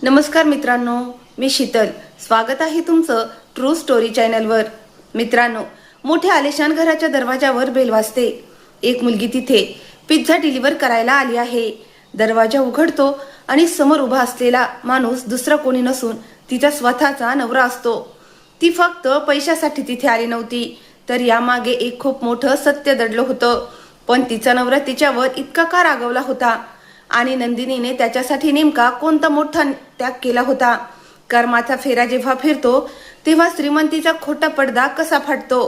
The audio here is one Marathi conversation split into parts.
नमस्कार मित्रांनो, मी शीतल. स्वागत आहे तुमचं ट्रू स्टोरी चॅनलवर. मित्रांनो, मोठ्या आलिशान घराच्या दरवाजावर बेल वाजते. एक मुलगी तिथे पिझ्झा डिलिव्हर करायला आली आहे. दरवाजा उघडतो आणि समोर उभा असलेला माणूस दुसरा कोणी नसून तिचा स्वतःचा नवरा असतो. ती फक्त पैशासाठी तिथे आली नव्हती, तर यामागे एक खूप मोठं सत्य दडलं होतं. पण तिचा नवरा तिच्यावर इतका का रागवला होता आणि नंदिनीने त्याच्यासाठी नेमका कोणता मोठा त्याग केला होता? कर्माचा फेरा जेव्हा फिरतो तेव्हा श्रीमंतीचा खोटा पडदा कसा फाटतो,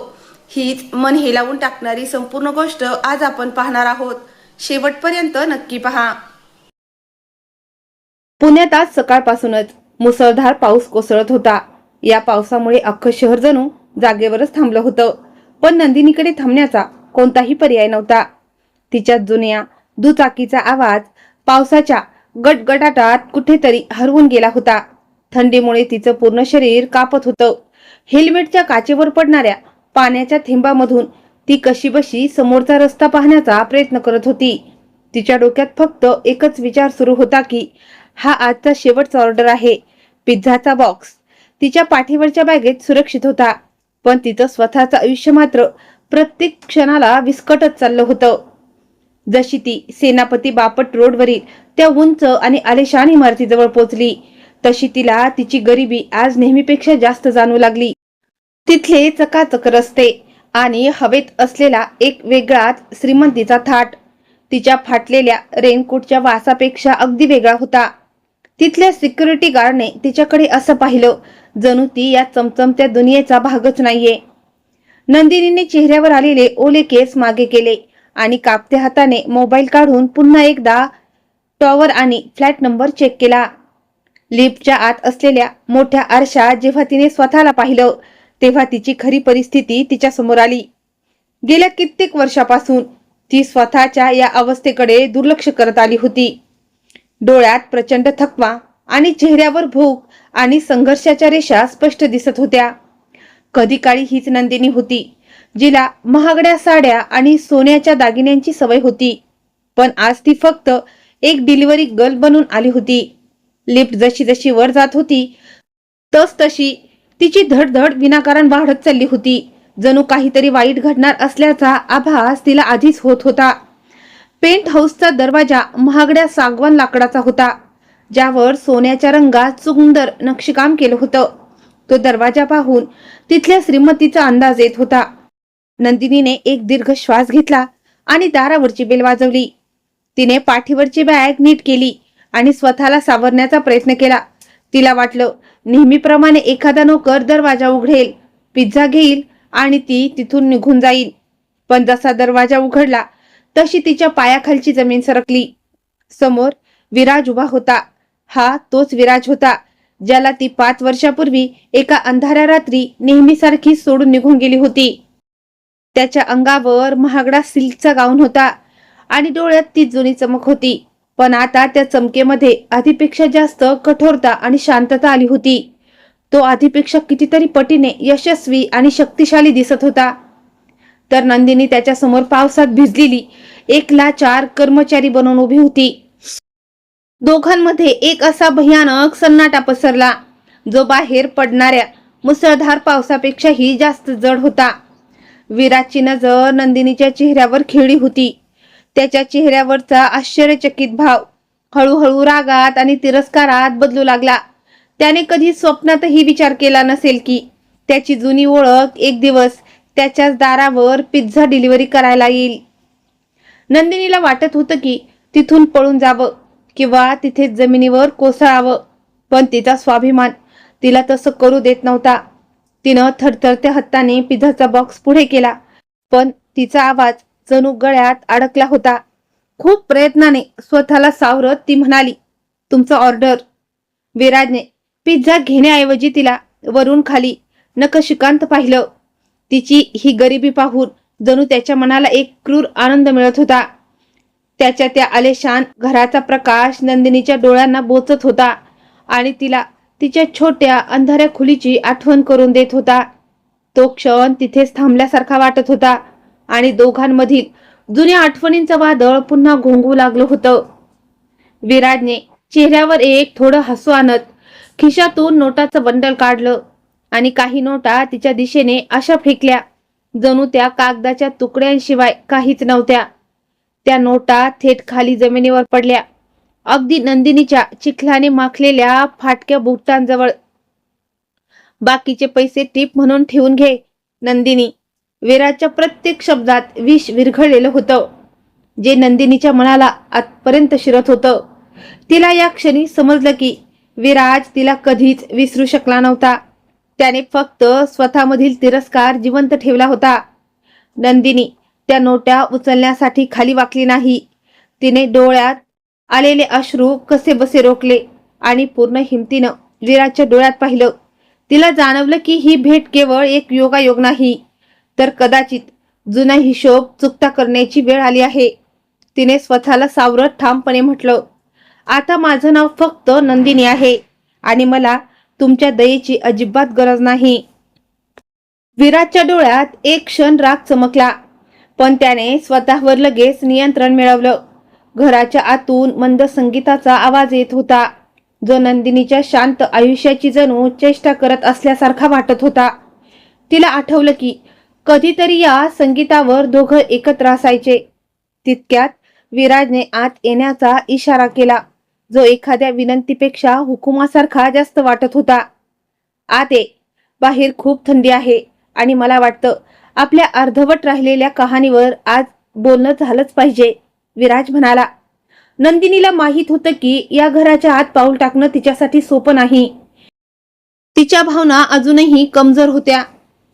हीच मन हेलावून टाकणारी संपूर्ण गोष्ट आज आपण पाहणार आहोत. शेवटपर्यंत नक्की पहा. पुण्यात आज सकाळपासूनच मुसळधार पाऊस कोसळत होता. या पावसामुळे अख्खं शहर जणू जागेवरच थांबलं होतं. पण नंदिनीकडे थांबण्याचा कोणताही पर्याय नव्हता. तिच्या जुन्या दुचाकीचा आवाज पावसाच्या गटगटाटात कुठेतरी हरवून गेला होता. थंडीमुळे तिचं पूर्ण शरीर कापत होतं. हेल्मेटच्या काचेवर पडणाऱ्या पाण्याच्या थेंबामधून ती कशीबशी समोरचा रस्ता पाहण्याचा प्रयत्न करत होती. तिच्या डोक्यात फक्त एकच विचार सुरू होता की हा आजचा शेवटचा ऑर्डर आहे. पिझ्झाचा बॉक्स तिच्या पाठीवरच्या बॅगेत सुरक्षित होता, पण तिचं स्वतःचं आयुष्य मात्र प्रत्येक क्षणाला विस्कटत चाललं होतं. जशी ती सेनापती बापट रोडवरील त्या उंच आणि आलिशान इमारतीजवळ पोहोचली, तशी तिला तिची गरिबी आज नेहमीपेक्षा जास्त जाणवू लागली. तिथले चकाचक रस्ते आणि हवेत असलेला एक वेगळाच श्रीमंतीचा थाट तिच्या फाटलेल्या रेनकोटच्या वासापेक्षा अगदी वेगळा होता. तिथल्या सिक्युरिटी गार्डने तिच्याकडे असं पाहिलं जणू ती या चमचमत्या दुनियेचा भागच नाहीये. नंदिनीने चेहऱ्यावर आलेले ओले केस मागे केले आणि कापत्या हाताने मोबाईल काढून पुन्हा एकदा टॉवर आणि फ्लॅट नंबर चेक केला. लिफ्टच्या आत असलेल्या मोठ्या आरशात जेव्हा तिने स्वतःला पाहिलं तेव्हा तिची खरी परिस्थिती तिच्या समोर आली. गेल्या कित्येक वर्षापासून ती स्वतःच्या या अवस्थेकडे दुर्लक्ष करत आली होती. डोळ्यात प्रचंड थकवा आणि चेहऱ्यावर भूक आणि संघर्षाच्या रेषा स्पष्ट दिसत होत्या. कधी काळी हीच नंदिनी होती, जिला महागड्या साड्या आणि सोन्याच्या दागिन्यांची सवय होती. पण आज ती फक्त एक डिलिव्हरी गर्ल बनून आली होती. लिफ्ट जशी जशी वर जात होती तशी तिची धडधड विनाकारण वाढत चालली होती. जणू काहीतरी वाईट घडणार असल्याचा आभास तिला आधीच होत होता. पेंट हाऊसचा दरवाजा महागड्या सागवान लाकडाचा होता, ज्यावर सोन्याच्या रंगात सुंदर नक्षीकाम केलं होतं. तो दरवाजा पाहून तिथल्या श्रीमतीचा अंदाज येत होता. नंदिनीने एक दीर्घ श्वास घेतला आणि दारावरची बेल वाजवली. तिने पाठीवरची बॅग नीट केली आणि स्वतःला सावरण्याचा प्रयत्न केला. तिला वाटलं नेहमीप्रमाणे एखादा नोकर दरवाजा उघडेल, पिझ्झा घेईल आणि ती तिथून निघून जाईल. पण जसा दरवाजा उघडला तशी तिच्या पायाखालची जमीन सरकली. समोर विराज उभा होता. हा तोच विराज होता ज्याला ती 5 वर्षापूर्वी एका अंधाऱ्या रात्री नेहमीसारखी सोडून निघून गेली होती. त्याच्या अंगावर महागडा सिल्कचा गाऊन होता आणि डोळ्यात ती जुनी चमक होती. पण आता त्या चमकेमध्ये आधीपेक्षा जास्त कठोरता आणि शांतता आली होती. तो आधीपेक्षा कितीतरी पटीने यशस्वी आणि शक्तिशाली दिसत होता. तर नंदिनी त्याच्या समोर पावसात भिजलेली एक लाचार कर्मचारी बनून उभी होती. दोघांमध्ये एक असा भयानक सन्नाटा पसरला जो बाहेर पडणाऱ्या मुसळधार पावसापेक्षाही जास्त जड होता. विराजची नजर नंदिनीच्या चेहऱ्यावर खिळली होती. त्याच्या चेहऱ्यावरचा आश्चर्यचकित भाव हळूहळू रागात आणि तिरस्कारात बदलू लागला. त्याने कधी स्वप्नातही विचार केला नसेल की त्याची जुनी ओळख एक दिवस त्याच्याच दारावर पिझ्झा डिलिव्हरी करायला येईल. नंदिनीला वाटत होतं की तिथून पळून जावं किंवा तिथेच जमिनीवर कोसळावं, पण तिचा स्वाभिमान तिला तसं करू देत नव्हता. तिनं थरथरत्या हाताने पिझ्झाचा बॉक्स पुढे केला, पण तिचा आवाज जणू गळ्यात अडकला होता. खूप प्रयत्नाने स्वतःला सावरत ती म्हणाली, तुमचं ऑर्डर. विराजने पिझ्झा घेण्याऐवजी तिला वरून खाली नखशिकांत पाहिलं. तिची ही गरिबी पाहून जणू त्याच्या मनाला एक क्रूर आनंद मिळत होता. त्याच्या त्या आलिशान घराचा प्रकाश नंदिनीच्या डोळ्यांना बोचत होता आणि तिला तिच्या छोट्या अंधाऱ्या खोलीची आठवण करून देत होता. तो क्षण तिथेच थांबल्यासारखा वाटत होता आणि दोघांमधील जुन्या आठवणींचं वादळ पुन्हा घोंगू लागलं होतं. विराजने चेहऱ्यावर एक थोडं हसू आणत खिशातून नोटाचं बंडल काढलं आणि काही नोटा तिच्या दिशेने अशा फेकल्या जणू त्या कागदाच्या तुकड्यांशिवाय काहीच नव्हत्या. त्या नोटा थेट खाली जमिनीवर पडल्या, अगदी नंदिनीच्या चिखलाने माखलेल्या फाटक्या बुटांजवळ. बाकीचे पैसे टिप म्हणून ठेवून घे नंदिनी. विराजच्या प्रत्येक शब्दात विष विरघळलेलं होतं, जे नंदिनीच्या मनाला आतपर्यंत शिरत होतं. तिला या क्षणी समजलं की विराज तिला कधीच विसरू शकला नव्हता. त्याने फक्त स्वतःमधील तिरस्कार जिवंत ठेवला होता. नंदिनी त्या नोट्या उचलण्यासाठी खाली वाकली नाही. तिने डोळ्यात आलेले अश्रू कसेबसे रोखले आणि पूर्ण हिमतीनं विराजच्या डोळ्यात पाहिलं. तिला जाणवलं की ही भेट केवळ एक योगायोग नाही, तर कदाचित जुना हिशोब चुकता करण्याची वेळ आली आहे. तिने स्वतःला सावरत ठामपणे म्हटलं, आता माझं नाव फक्त नंदिनी आहे आणि मला तुमच्या दयेची अजिबात गरज नाही. विराजच्या डोळ्यात एक क्षण राग चमकला, पण त्याने स्वतःवर लगेच नियंत्रण मिळवलं. घराच्या आतून मंद संगीताचा आवाज येत होता, जो नंदिनीच्या शांत आयुष्याची जणू चेष्टा करत असल्यासारखा वाटत होता. तिला आठवलं की कधीतरी या संगीतावर दोघं एकत्र असायचे. तितक्यात विराजने आत येण्याचा इशारा केला, जो एखाद्या विनंतीपेक्षा हुकुमासारखा जास्त वाटत होता. आत ये, बाहेर खूप थंडी आहे आणि मला वाटतं आपल्या अर्धवट राहिलेल्या कहाणीवर आज बोलणं झालंच पाहिजे, विराज म्हणाला. नंदिनीला माहित होतं की या घराच्या आत पाऊल टाकणं तिच्यासाठी सोपं नाही. तिच्या भावना अजूनही कमजोर होत्या,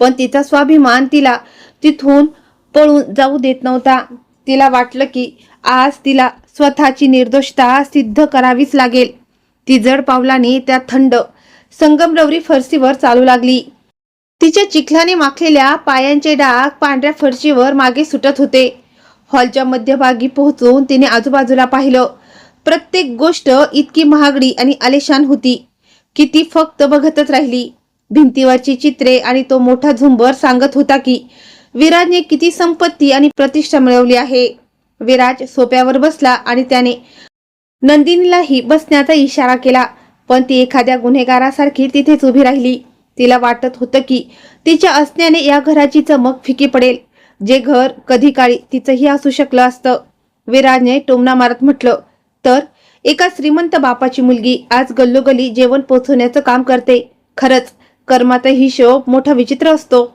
पण तिचा स्वाभिमान तिला तिथून पळून जाऊ देत नव्हता. तिला वाटलं की आज तिला स्वतःची निर्दोषता सिद्ध करावीच लागेल. ती जड पावलांनी त्या थंड संगमरवरी फरशीवर चालू लागली. तिच्या चिखलाने माखलेल्या पायांचे डाग पांढऱ्या फरशीवर मागे सुटत होते. हॉलच्या मध्यभागी पोहोचून तिने आजूबाजूला पाहिलं. प्रत्येक गोष्ट इतकी महागडी आणि आलिशान होती की ती फक्त बघतच राहिली. भिंतीवरची चित्रे आणि तो मोठा झुंबर सांगत होता की विराजने किती संपत्ती आणि प्रतिष्ठा मिळवली आहे. विराज सोप्यावर बसला आणि त्याने नंदिनीलाही बसण्याचा इशारा केला, पण ती एखाद्या गुन्हेगारासारखी तिथेच उभी राहिली. तिला वाटत होतं की तिच्या असण्याने या घराची चमक फिकी पडेल, जे घर कधी काळी तिचंही असू शकलं असतं. विराजने टोमणा मारत म्हटलं, तर एका श्रीमंत बापाची मुलगी आज गल्लोगल्ली जेवण पोचवण्याचं काम करते. खरंच कर्माचा हिशोब मोठा विचित्र असतो.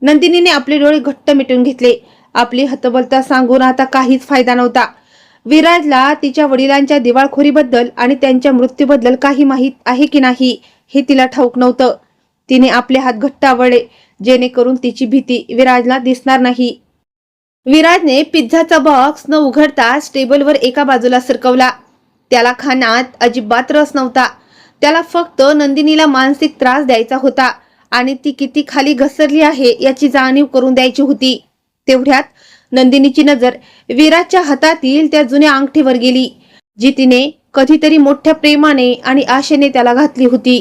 नंदिनीने आपले डोळे घट्ट मिटून घेतले. आपली हतबलता सांगून आता काहीच फायदा नव्हता. विराजला तिच्या वडिलांच्या दिवाळखोरीबद्दल आणि त्यांच्या मृत्यूबद्दल काही माहीत आहे की नाही हे तिला ठाऊक नव्हतं. तिने आपले हात घट्ट आवळले, जेणेकरून तिची भीती विराजला दिसणार नाही. विराजने पिझ्झाचा बॉक्स न उघडताच टेबलवर एका बाजूला सरकवला. त्याला खाण्यात अजिबात रस नव्हता. त्याला फक्त नंदिनीला मानसिक त्रास द्यायचा होता आणि ती किती खाली घसरली आहे याची जाणीव करून द्यायची होती. तेवढ्यात नंदिनीची नजर विराजच्या हातातील त्या जुन्या अंगठीवर गेली, जी तिने कधीतरी मोठ्या प्रेमाने आणि आशेने त्याला घातली होती.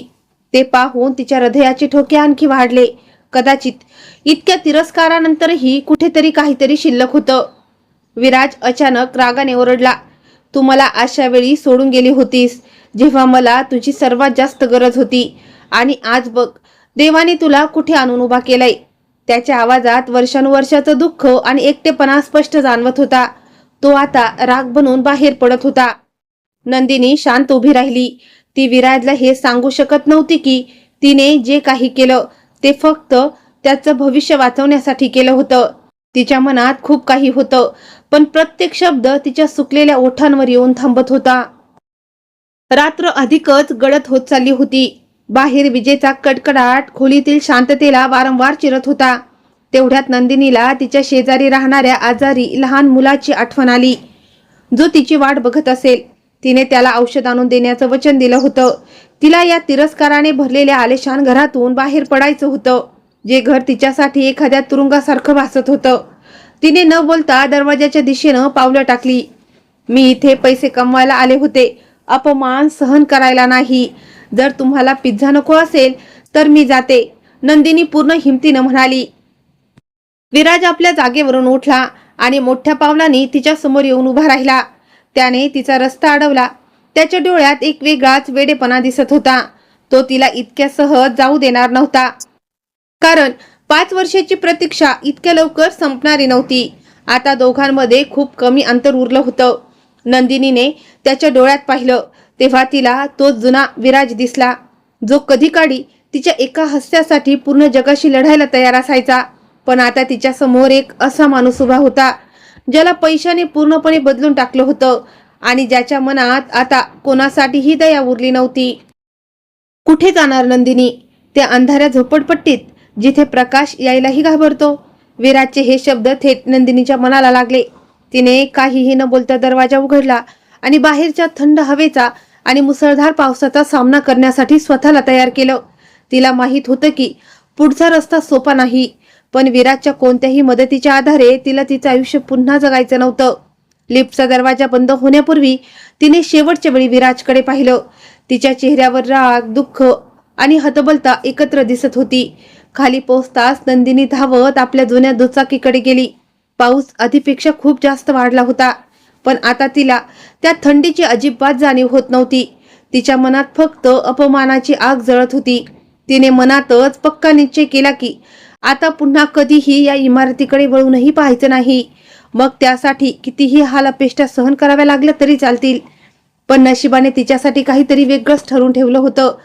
ते पाहून तिच्या हृदयाचे ठोके आणखी वाढले. कदाचित इतक्या तिरस्कारानंतरही कुठेतरी काहीतरी शिल्लक होतं. विराज अचानक रागाने ओरडला, तू मला अशा वेळी सोडून गेली होतीस जेव्हा मला तुझी सर्वात जास्त गरज होती, आणि आज बघ देवाने तुला कुठे आणून उभा केलाय. त्याच्या आवाजात वर्षानुवर्षाचं दुःख आणि एकटेपणा स्पष्ट जाणवत होता. तो आता राग बनून बाहेर पडत होता. नंदिनी शांत उभी राहिली. ती विराजला हे सांगू शकत नव्हती की तिने जे काही केलं ते फक्त त्याचं भविष्य वाचवण्यासाठी केलं होतं. तिच्या मनात खूप काही होतं, पण प्रत्येक शब्द तिच्या सुकलेल्या ओठांवर येऊन थांबत होता. रात्र अधिकच गडद होत चालली होती. बाहेर विजेचा कडकडाट खोलीतील शांततेला वारंवार चिरत होता. तेवढ्यात नंदिनीला तिच्या शेजारी राहणाऱ्या आजारी लहान मुलाची आठवण आली, जो तिची वाट बघत असेल. तिने त्याला औषध आणून देण्याचं वचन दिलं होतं. तिला या तिरस्काराने भरलेल्या आलिशान घरातून बाहेर पडायचं होतं, जे घर तिच्यासाठी एखाद्या तुरुंगासारखं भासत होतं. तिने न बोलता दरवाजाच्या दिशेनं पावलं टाकली. मी इथे पैसे कमवायला आले होते, अपमान सहन करायला नाही. जर तुम्हाला पिझ्झा नको असेल तर मी जाते, नंदिनी पूर्ण हिमतीनं म्हणाली. विराज आपल्या जागेवरून उठला आणि मोठ्या पावलांनी तिच्या समोर येऊन उभा राहिला. त्याने तिचा रस्ता अडवला. त्याच्या डोळ्यात एक वेगळाच वेडेपणा दिसत होता. तो तिला इतक्या सहज जाऊ देणार नव्हता, कारण 5 वर्षाची प्रतीक्षा इतक्या लवकर संपणारी नव्हती. आता दोघांमध्ये खूप कमी अंतर उरलं होतं. नंदिनीने त्याच्या डोळ्यात पाहिलं तेव्हा तिला तो जुना विराज दिसला, जो कधी काळी तिच्या एका हास्यासाठी पूर्ण जगाशी लढायला तयार असायचा. पण आता तिच्या समोर एक असा माणूस उभा होता, ज्याला पैशाने पूर्णपणे बदलून टाकलं होतं आणि ज्याच्या मनात आता कोणासाठीही दया उरली नव्हती. कुठे जाणार नंदिनी? त्या अंधाऱ्या झोपडपट्टीत जिथे प्रकाश यायलाही घाबरतो. विराजचे हे शब्द थेट नंदिनीच्या मनाला लागले. तिने काहीही न बोलता दरवाजा उघडला आणि बाहेरच्या थंड हवेचा आणि मुसळधार पावसाचा सामना करण्यासाठी स्वतःला तयार केलं. तिला माहित होतं की पुढचा रस्ता सोपा नाही, पण विराजच्या कोणत्याही मदतीच्या आधारे तिला तिचं आयुष्य पुन्हा जगायचं नव्हतं. लिफ्टचा दरवाजा बंद होण्यापूर्वी तिने शेवटच्या वेळी विराजकडे पाहिलं. तिच्या चेहऱ्यावर राग, दुःख आणि हतबलता एकत्र दिसत होती. खाली पोहोचताच नंदिनी धावत आपल्या जुन्या दुचाकीकडे गेली. पाऊस आधीपेक्षा खूप जास्त वाढला होता, पण आता तिला त्या थंडीची अजिबात जाणीव होत नव्हती. तिच्या मनात फक्त अपमानाची आग जळत होती. तिने मनातच पक्का निश्चय केला की आता पुन्हा कधीही या इमारतीकडे वळूनही पाहायचं नाही. मग त्यासाठी कितीही हाल अपेष्टा सहन कराव्या लागल्या तरी चालतील. पण नशिबाने तिच्यासाठी काहीतरी वेगळंच ठरवून ठेवलं होतं,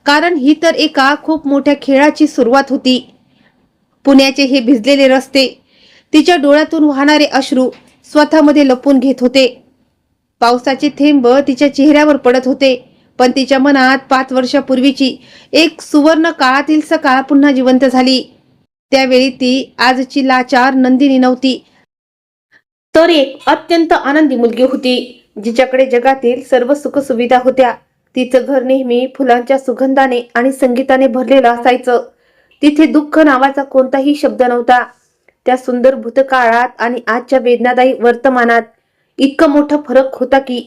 कारण ही तर एका खूप मोठ्या खेळाची सुरुवात होती. पुण्याचे हे भिजलेले रस्ते, तिच्या डोळ्यातून वाहणारे अश्रू स्वतःमध्ये लपून घेत होते. पावसाचे थेंब तिच्या चेहऱ्यावर पडत होते, पण तिच्या मनात 5 वर्षापूर्वीची एक सुवर्ण काळातील सकाळ पुन्हा जिवंत झाली. त्यावेळी ती आजची लाचार नंदिनी नव्हती, तर एक अत्यंत आनंदी मुलगी होती, जिच्याकडे जगातील सर्व सुखसुविधा होत्या. तिचं घर नेहमी फुलांच्या सुगंधाने आणि संगीताने भरलेलं असायचं. तिथे दुःख नावाचा कोणताही शब्द नव्हता. त्या सुंदर भूतकाळात आणि आजच्या वेदनादायी वर्तमानात इतका मोठा फरक होता की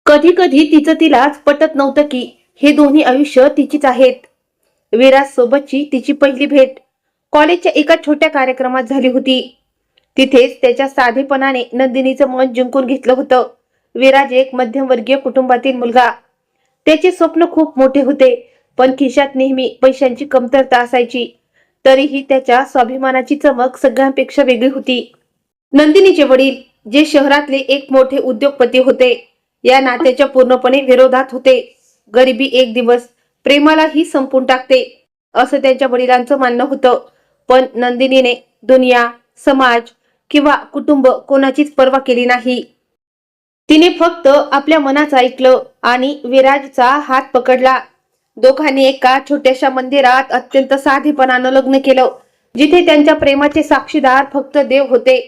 कधी कधी तिलाच पटत नव्हतं की हे दोन्ही आयुष्य तिचीच आहेत. विराज सोबतची तिची पहिली भेट कॉलेजच्या एका छोट्या कार्यक्रमात झाली होती. तिथेच त्याच्या साधेपणाने नंदिनीचं मन जिंकून घेतलं होतं. विराज एक मध्यमवर्गीय कुटुंबातील मुलगा. त्याचे स्वप्न खूप मोठे होते, पण खिशात नेहमी पैशांची कमतरता असायची. तरीही त्याच्या स्वाभिमानाची चमक सगळ्यांपेक्षा वेगळी होती. नंदिनीचे वडील, जे शहरातले एक मोठे उद्योगपती होते, या नात्याच्या पूर्णपणे विरोधात होते. गरिबी एक दिवस प्रेमालाही संपून टाकते, असं त्यांच्या वडिलांचं मानणं होतं. पण नंदिनीने दुनिया, समाज किंवा कुटुंब कोणाचीच पर्वा केली नाही. तिने फक्त आपल्या मनाचं ऐकलं आणि विराजचा हात पकडला. दोघांनी एका छोट्याशा मंदिरात अत्यंत साधेपणानं लग्न केलं, जिथे त्यांच्या प्रेमाचे साक्षीदार फक्त देव होते.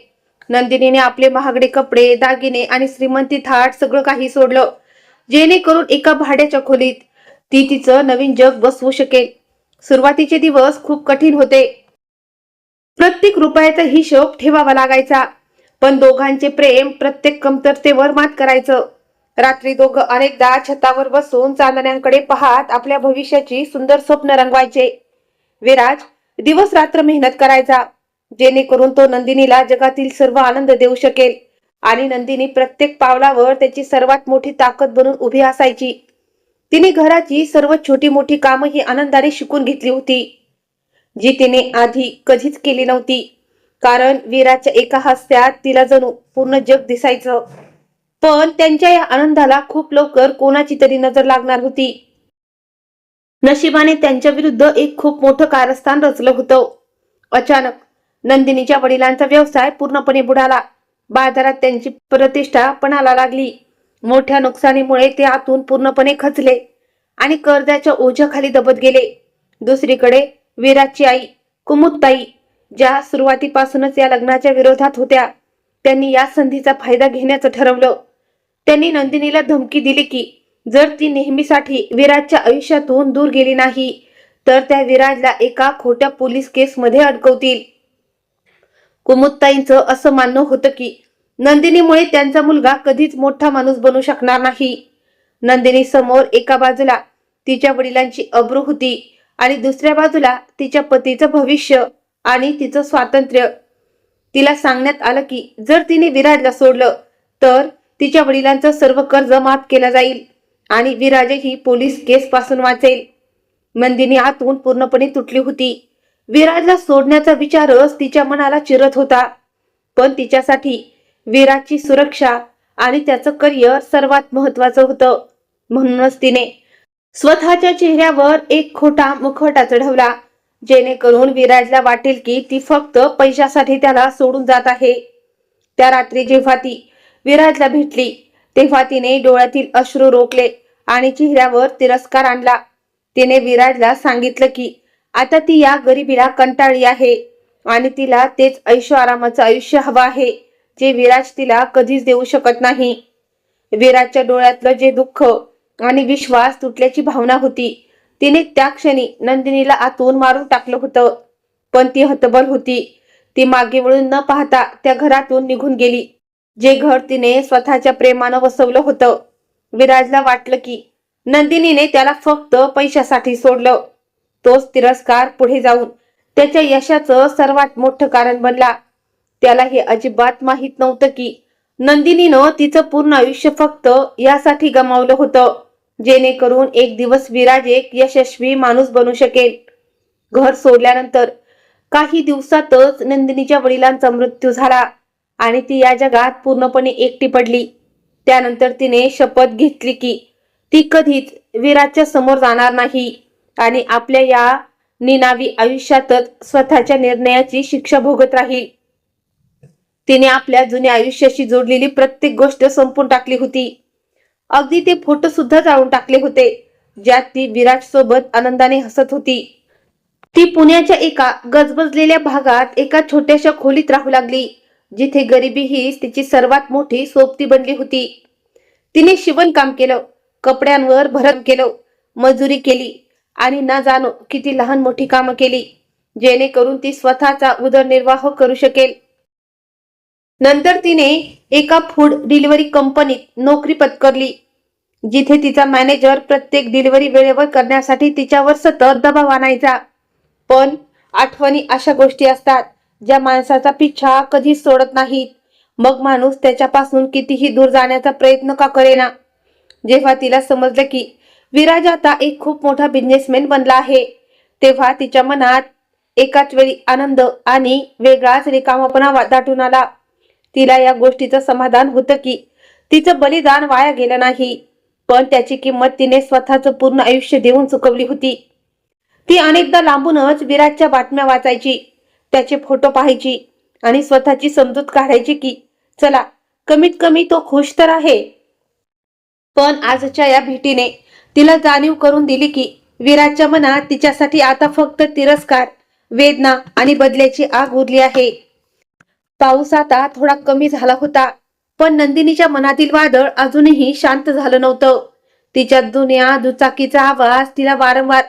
नंदिनीने आपले महागडे कपडे, दागिने आणि श्रीमंती थाट सगळं काही सोडलं, जेणेकरून एका भाड्याच्या खोलीत ती तिचं नवीन जग बसवू शकेल. सुरुवातीचे दिवस खूप कठीण होते. प्रत्येक रुपयाचा हिशोब ठेवावा लागायचा, पण दोघांचे प्रेम प्रत्येक कमतरतेवर मात करायचं. रात्री दोघं अनेकदा छतावर बसून चांदण्यांकडे पाहत आपल्या भविष्याची सुंदर स्वप्न रंगवायचे. विराज दिवस रात्र मेहनत करायचा, जेणेकरून तो नंदिनीला जगातील सर्व आनंद देऊ शकेल, आणि नंदिनी प्रत्येक पावलावर त्याची सर्वात मोठी ताकद बनून उभी असायची. तिने घराची सर्व छोटी मोठी कामं ही आनंदाने शिकून घेतली होती, जी तिने आधी कधीच केली नव्हती. कारण विराजच्या एका हास्यात तिला जणू पूर्ण जग दिसायचं. पण त्यांच्या या आनंदाला खूप लवकर कोणाची तरी नजर लागणार होती. नशिबाने त्यांच्या विरुद्ध एक खूप मोठं कारस्थान रचलं होतं. अचानक नंदिनीच्या वडिलांचा व्यवसाय पूर्णपणे बुडाला. बाजारात त्यांची प्रतिष्ठा पणाला लागली. मोठ्या नुकसानीमुळे ते आतून पूर्णपणे खचले आणि कर्जाच्या ओझ्याखाली दबत गेले. दुसरीकडे विराजची आई कुमुदताई, ज्या सुरुवातीपासूनच या लग्नाच्या विरोधात होत्या, त्यांनी या संधीचा फायदा घेण्याचं ठरवलं. त्यांनी नंदिनीला धमकी दिली की जर ती नेहमीसाठी विराजच्या आयुष्यातून दूर गेली नाही, तर त्या विराजला एका खोट्या पोलीस केसमध्ये अडकवतील. कुमुदताईंचं असं मानणं होतं की नंदिनीमुळे त्यांचा मुलगा कधीच मोठा माणूस बनू शकणार नाही. नंदिनी समोर एका बाजूला तिच्या वडिलांची अब्रू होती आणि दुसऱ्या बाजूला तिच्या पतीचं भविष्य आणि तिचं स्वातंत्र्य. तिला सांगण्यात आलं की जर तिने विराजला सोडलं तर तिच्या वडिलांचं सर्व कर्ज माफ केलं जाईल आणि विराजही पोलीस केस पासून वाचेल. नंदिनी आतून पूर्णपणे तुटली होती. विराजला सोडण्याचा विचारच तिच्या मनाला चिरत होता, पण तिच्यासाठी विराजची सुरक्षा आणि त्याचं करिअर सर्वात महत्वाचं होतं. म्हणूनच तिने स्वतःच्या चेहऱ्यावर एक खोटा मुखवटा चढवला, जेणेकरून विराजला वाटेल की ती फक्त पैशासाठी त्याला सोडून जात आहे. त्या रात्री जेव्हा ती विराजला भेटली तेव्हा तिने डोळ्यातील अश्रू रोखले आणि चेहऱ्यावर तिरस्कार आणला. तिने विराजला सांगितलं की आता ती या गरिबीला कंटाळली आहे आणि तिला तेच ऐशो आरामाचं आयुष्य हवं आहे जे विराज तिला कधीच देऊ शकत नाही. विराजच्या डोळ्यातलं जे दुःख आणि विश्वास तुटल्याची भावना होती, तिने त्या क्षणी नंदिनीला आतून मारून टाकलं होतं. पण ती हतबल होती. ती मागे वळून न पाहता त्या घरातून निघून गेली, जे घर तिने स्वतःच्या प्रेमानं वसवलं होतं. विराजला वाटलं की नंदिनीने त्याला फक्त पैशासाठी सोडलं. तोच तिरस्कार पुढे जाऊन त्याच्या यशाचं सर्वात मोठं कारण बनला. त्याला हे अजिबात माहित नव्हतं की नंदिनीनं तिचं पूर्ण आयुष्य फक्त यासाठी गमावलं होतं, जेणेकरून एक दिवस विराज एक यशस्वी माणूस बनू शकेल. घर सोडल्यानंतर काही दिवसातच नंदिनीच्या वडिलांचा मृत्यू झाला आणि ती या जगात पूर्णपणे एकटी पडली. त्यानंतर तिने शपथ घेतली की ती कधीच विराजच्या समोर जाणार नाही आणि आपल्या या निनावी आयुष्यातच स्वतःच्या निर्णयाची शिक्षा भोगत राहील. तिने आपल्या जुन्या आयुष्याशी जोडलेली प्रत्येक गोष्ट संपून टाकली होती. अगदी ते फोटो सुद्धा जाळून टाकले होते, ज्यात ती विराज सोबत आनंदाने हसत होती. ती पुण्याच्या एका गजबजलेल्या भागात एका छोट्याशा खोलीत राहू लागली, जिथे गरिबी हीच तिची सर्वात मोठी सोबती बनली होती. तिने शिवणकाम केलं, कपड्यांवर भरण केलं, मजुरी केली आणि न जाणो किती लहान मोठी कामं केली, जेणेकरून ती स्वतःचा उदरनिर्वाह करू शकेल. नंतर तिने एका फूड डिलिव्हरी कंपनीत नोकरी पत्करली, जिथे तिचा मॅनेजर प्रत्येक डिलिव्हरी वेळेवर करण्यासाठी तिच्यावर सतत दबाव आणायचा. पण आठवणी अशा गोष्टी असतात ज्या माणसाचा पिच्छा कधीच सोडत नाहीत, मग माणूस त्याच्यापासून कितीही दूर जाण्याचा प्रयत्न का करेना. जेव्हा तिला समजलं की विराज आता एक खूप मोठा बिझनेसमॅन बनला आहे, तेव्हा तिच्या मनात एकाच वेळी आनंद आणि वेगळाच रिकामापणा दाटून आला. तिला या गोष्टीचं समाधान होतं की तिचं बलिदान वाया गेलं नाही, पण त्याची किंमत तिने स्वतःचं पूर्ण आयुष्य देऊन चुकवली होती. ती अनेकदा लांबूनच विराजच्या बातम्या वाचायची, त्याचे फोटो पाहायची आणि स्वतःची समजूत काढायची की चला, कमीत कमी तो खुश तर आहे. पण आजच्या या भेटीने तिला जाणीव करून दिली की विराजच्या मनात तिच्यासाठी आता फक्त तिरस्कार, वेदना आणि बदल्याची आग उरली आहे. पाऊस आता थोडा कमी झाला होता, पण नंदिनीच्या मनातील वादळ अजूनही शांत झालं नव्हतं. तिच्या जुन्या दुचाकीचा आवाज तिला वारंवार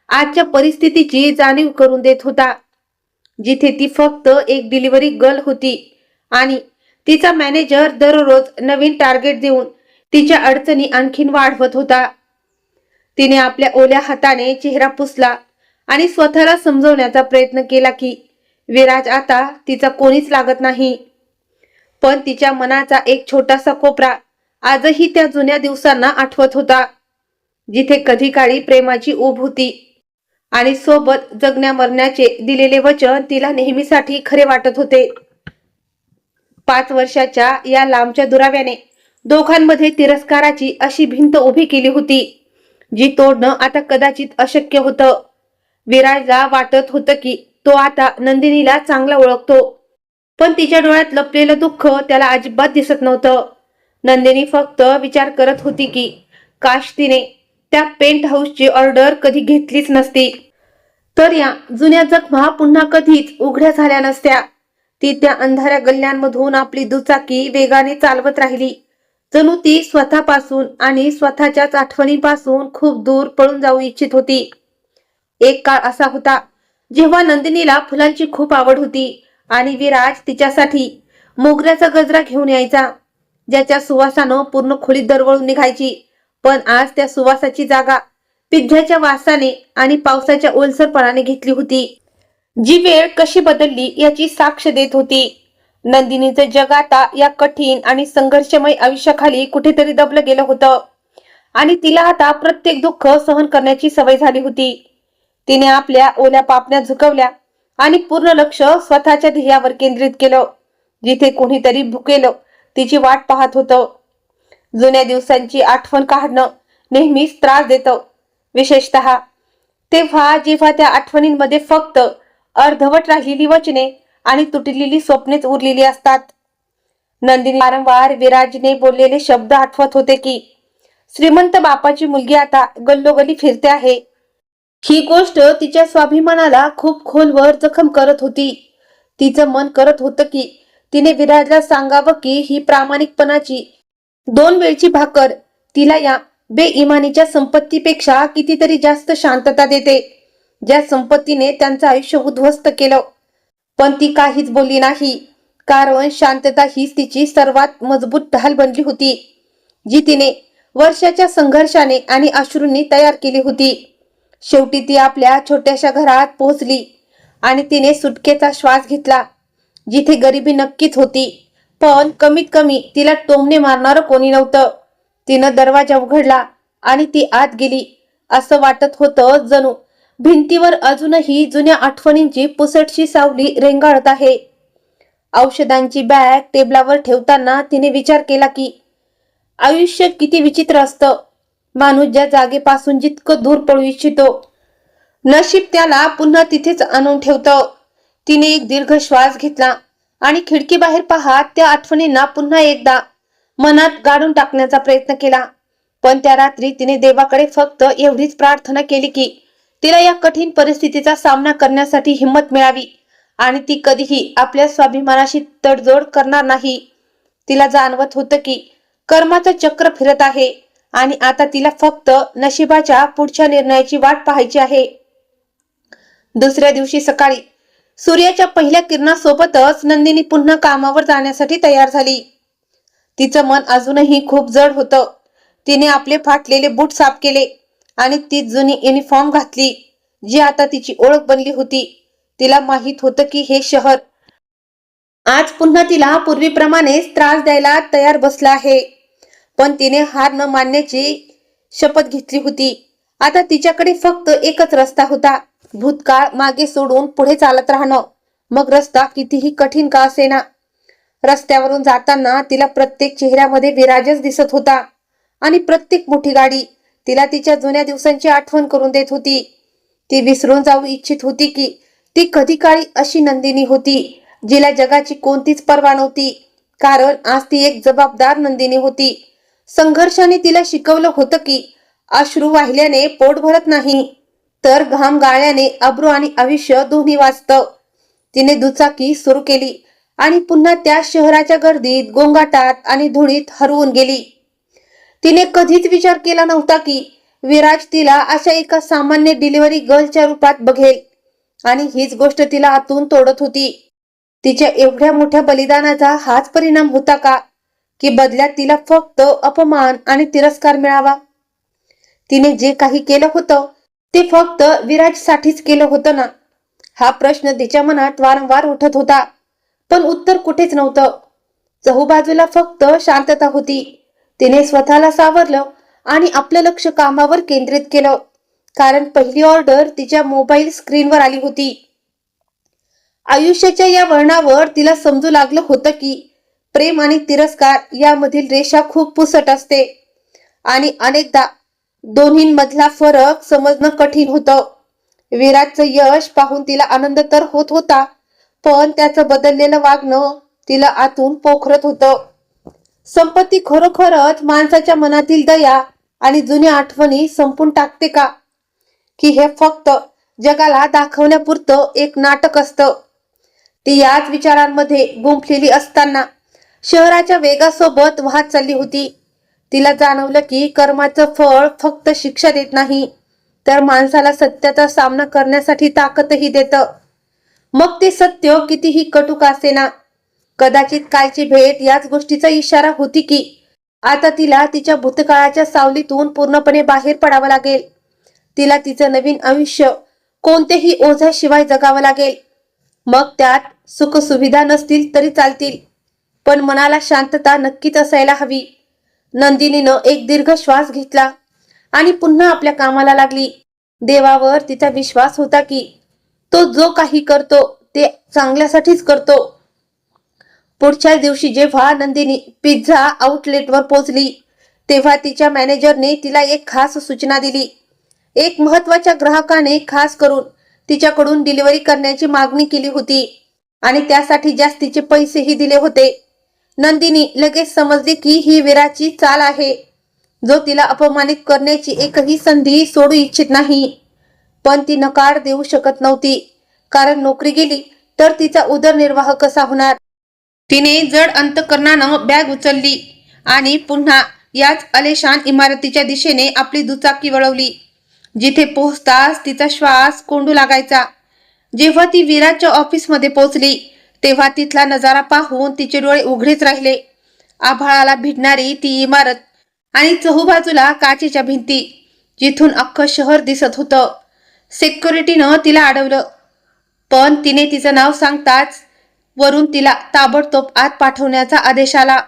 आजच्या परिस्थितीची जाणीव करून देत होता, जिथे ती फक्त एक डिलिव्हरी गर्ल होती आणि तिचा मॅनेजर दररोज नवीन टार्गेट देऊन तिच्या अडचणी आणखीन वाढवत होता. तिने आपल्या ओल्या हाताने चेहरा पुसला आणि स्वतःला समजवण्याचा प्रयत्न केला की विराज आता तिचा कोणीच लागत नाही. पण तिच्या मनाचा एक छोटासा कोपरा आजही त्या जुन्या दिवसांना आठवत होता, जिथे कधी काळी प्रेमाची ऊब होती आणि सोबत जगण्या मरण्याचे दिलेले वचन तिला नेहमीसाठी खरे वाटत होते. 5 वर्षाच्या या लांबच्या दुराव्याने दोघांमध्ये तिरस्काराची अशी भिंत उभी केली होती, जी तोडणं आता कदाचित अशक्य होतं. विराजला वाटत होतं की तो आता नंदिनीला चांगला ओळखतो, पण तिच्या डोळ्यात लपलेलं दुःख त्याला अजिबात दिसत नव्हतं. नंदिनी फक्त विचार करत होती की काश तिने त्या पेंट हाऊसची ऑर्डर कधी घेतलीच नसती, तर या जुन्या जखमा पुन्हा कधीच उघड्या झाल्या नसत्या. ती त्या अंधाऱ्या गल्ल्यांमधून आपली दुचाकी वेगाने चालवत राहिली, जणू ती स्वतःपासून आणि स्वतःच्याच आठवणींपासून खूप दूर पळून जाऊ इच्छित होती. एक काळ असा होता जेव्हा नंदिनीला फुलांची खूप आवड होती आणि विराज तिच्यासाठी मोगऱ्याचा गजरा घेऊन यायचा, ज्याच्या सुवासानं पूर्ण खोलीत दरवळून निघायची. पण आज त्या सुवासाची जागा पिझ्झ्याच्या वासाने आणि पावसाच्या ओलसरपणाने घेतली होती, जी वेळ कशी बदलली याची साक्ष देत होती. नंदिनीचं जग आता या कठीण आणि संघर्षमय आयुष्याखाली कुठेतरी दबलं गेलं होतं आणि तिला आता प्रत्येक दुःख सहन करण्याची सवय झाली होती. तिने आपल्या ओल्या पापण्या झुकवल्या आणि पूर्ण लक्ष स्वतःच्या ध्येयावर केंद्रित केलं. जिथे कोणीतरी भुकेलं तिची वाट पाहत होतं. जुन्या दिवसांची आठवण काढणं नेहमीच त्रास देतं, विशेषतः तेव्हा जेव्हा त्या आठवणींमध्ये फक्त अर्धवट राहिलेली वचने आणि तुटलेली स्वप्नेच उरलेली असतात. नंदिनी वारंवार विराजने बोललेले शब्द आठवत होते की श्रीमंत बापाची मुलगी आता गल्लोगल्ली फिरते आहे. ही गोष्ट तिच्या स्वाभिमानाला खूप खोलवर जखम करत होती. तिचं मन करत होतं की तिने विराजला सांगावं की ही प्रामाणिकपणाची 2 वेळची भाकर तिला या बेईमानीच्या संपत्तीपेक्षा कितीतरी जास्त शांतता देते, ज्या संपत्तीने त्यांचं आयुष्य उद्ध्वस्त केलं. पण ती काहीच बोलली नाही, कारण शांतता हीच तिची सर्वात मजबूत ढाल बनली होती, जी तिने वर्षाच्या संघर्षाने आणि अश्रूंनी तयार केली होती. शेवटी ती आपल्या छोट्याशा घरात पोहोचली आणि तिने सुटकेचा श्वास घेतला, जिथे गरिबी नक्कीच होती, पण कमीत कमी तिला टोमणे मारणारं कोणी नव्हतं. तिनं दरवाजा उघडला आणि ती आत गेली. असं वाटत होतं जणू भिंतीवर अजूनही जुन्या आठवणींची पुसटशी सावली रेंगाळत आहे. औषधांची बॅग टेबलावर ठेवताना तिने विचार केला की आयुष्य किती विचित्र असतं. माणूस ज्या जागेपासून जितकं दूर पळू इच्छितो, नशीब त्याला पुन्हा तिथेच आणून ठेवतं. तिने एक दीर्घ श्वास घेतला आणि खिडकी बाहेर पाहत त्या आठवणींना पुन्हा एकदा मनात गाडून टाकण्याचा प्रयत्न केला. पण त्या रात्री तिने देवाकडे फक्त एवढीच प्रार्थना केली की तिला या कठीण परिस्थितीचा सामना करण्यासाठी हिंमत मिळावी आणि ती कधीही आपल्या स्वाभिमानाशी तडजोड करणार नाही. तिला जाणवत होतं की कर्माचं चक्र फिरत आहे आणि आता तिला फक्त नशिबाच्या पुढच्या निर्णयाची वाट पाहायची आहे. दुसऱ्या दिवशी सकाळी सूर्याच्या पहिल्या किरणासोबतच नंदिनी पुन्हा कामावर जाण्यासाठी तयार झाली. तिचं मन अजूनही खूप जड होतं. तिने आपले फाटलेले बूट साफ केले आणि ती जुनी युनिफॉर्म घातली, जी आता तिची ओळख बनली होती. तिला माहित होतं की हे शहर आज पुन्हा तिला पूर्वीप्रमाणेच त्रास द्यायला तयार बसला आहे. पण तिने हार न मानण्याची शपथ घेतली होती. आता तिच्याकडे फक्त एकच रस्ता होता, भूतकाळ मागे सोडून पुढे चालत राहणं, मग रस्ता कितीही कठीण का असेना. रस्त्यावरून जाताना तिला प्रत्येक चेहऱ्यामध्ये विराजच दिसत होता आणि प्रत्येक मोठी गाडी तिला तिच्या जुन्या दिवसांची आठवण करून देत होती. ती विसरून जाऊ इच्छित होती की ती कधी काळी अशी नंदिनी होती, जिला जगाची कोणतीच पर्वा नव्हती, कारण आज ती एक जबाबदार नंदिनी होती. संघर्षाने तिला शिकवलं होतं की अश्रू वाहिल्याने पोट भरत नाही, तर घाम गाळल्याने अब्रू आणि आयुष्य दोन्ही वाचतं. तिने दुचाकी सुरू केली आणि पुन्हा त्या शहराच्या गर्दीत, गोंगाटात आणि धुळीत हरवून गेली. तिने कधीच विचार केला नव्हता की विराज तिला अशा एका सामान्य डिलिव्हरी गर्लच्या रूपात बघेल आणि हीच गोष्ट तिला आतून तोडत होती. तिच्या एवढ्या मोठ्या बलिदानाचा हाच परिणाम होता का, की बदल्यात तिला फक्त अपमान आणि तिरस्कार मिळावा? तिने जे काही केलं होतं ते फक्त विराजसाठीच केलं होतं ना? हा प्रश्न तिच्या मनात वारंवार उठत होता, पण उत्तर कुठेच नव्हतं. चहूबाजूला फक्त शांतता होती. तिने स्वतःला सावरलं आणि आपलं लक्ष कामावर केंद्रित केलं, कारण पहिली ऑर्डर तिच्या मोबाईल स्क्रीनवर आली होती. आयुष्याच्या या वळणावर तिला समजू लागलं होतं की प्रेम आणि तिरस्कार यामधील रेषा खूप पुसट असते आणि अनेकदा दोन्हींमधला फरक समजणं कठीण होतं. विराजचं यश पाहून तिला आनंद तर होत होता, पण त्याचं बदललेलं वागणं तिला आतून पोखरत होतं. संपत्ती खरोखरच माणसाच्या मनातील दया आणि जुन्या आठवणी संपून टाकते का, की हे फक्त जगाला दाखवण्यापुरतं एक नाटक असतं? ती याच विचारांमध्ये गुंफलेली असताना शहराच्या वेगासोबत वाहत चालली होती. तिला जाणवलं की कर्माचं फळ फक्त शिक्षा देत नाही, तर माणसाला सत्याचा सामना करण्यासाठी ताकदही देतं, मग ते सत्य कितीही कटू का असेना. कदाचित कालची भेट याच गोष्टीचा इशारा होती की आता तिला तिच्या भूतकाळाच्या सावलीतून पूर्णपणे बाहेर पडावं लागेल. तिला तिचं नवीन आयुष्य कोणतेही ओझ्याशिवाय जगावं लागेल, मग त्यात सुखसुविधा नसतील तरी चालतील, पण मनाला शांतता नक्कीच असायला हवी. नंदिनीनं एक दीर्घ श्वास घेतला आणि पुन्हा आपल्या कामाला लागली. देवावर तिचा विश्वास होता की तो जो काही करतो ते चांगल्यासाठीच करतो. पुढच्या दिवशी जेव्हा नंदिनी पिझ्झा आउटलेटवर पोहोचली तेव्हा तिच्या मॅनेजरने तिला एक खास सूचना दिली. एक महत्त्वाच्या ग्राहकाने खास करून तिच्याकडून डिलिव्हरी करण्याची मागणी केली होती आणि त्यासाठी जास्तीचे पैसेही दिले होते. नंदिनी लगेच समजली की ही वीराची चाल आहे, जो तिला अपमानित करण्याची एकही संधी सोडू इच्छित नाही. पण ती नकार देऊ शकत नव्हती, कारण नोकरी गेली तर तिचा उदरनिर्वाह कसा होणार. तिने जड अंतकरणानं बॅग उचलली आणि पुन्हा याच आलिशान इमारतीच्या दिशेने आपली दुचाकी वळवली. जिथे पोहोचताच तिचा श्वास कोंडू लागायचा. जेव्हा ती वीराच्या ऑफिसमध्ये पोहोचली तेव्हा तिथला नजारा पाहून तिचे डोळे उघडेच राहिले. आभाळाला भिडणारी ती इमारत आणि चहूबाजूला काचेच्या भिंती, जिथून अख्खं शहर दिसत होतं. सिक्युरिटीनं तिला अडवलं, पण तिने तिचं नाव सांगताच वरून तिला ताबडतोब आत पाठवण्याचा आदेश आला.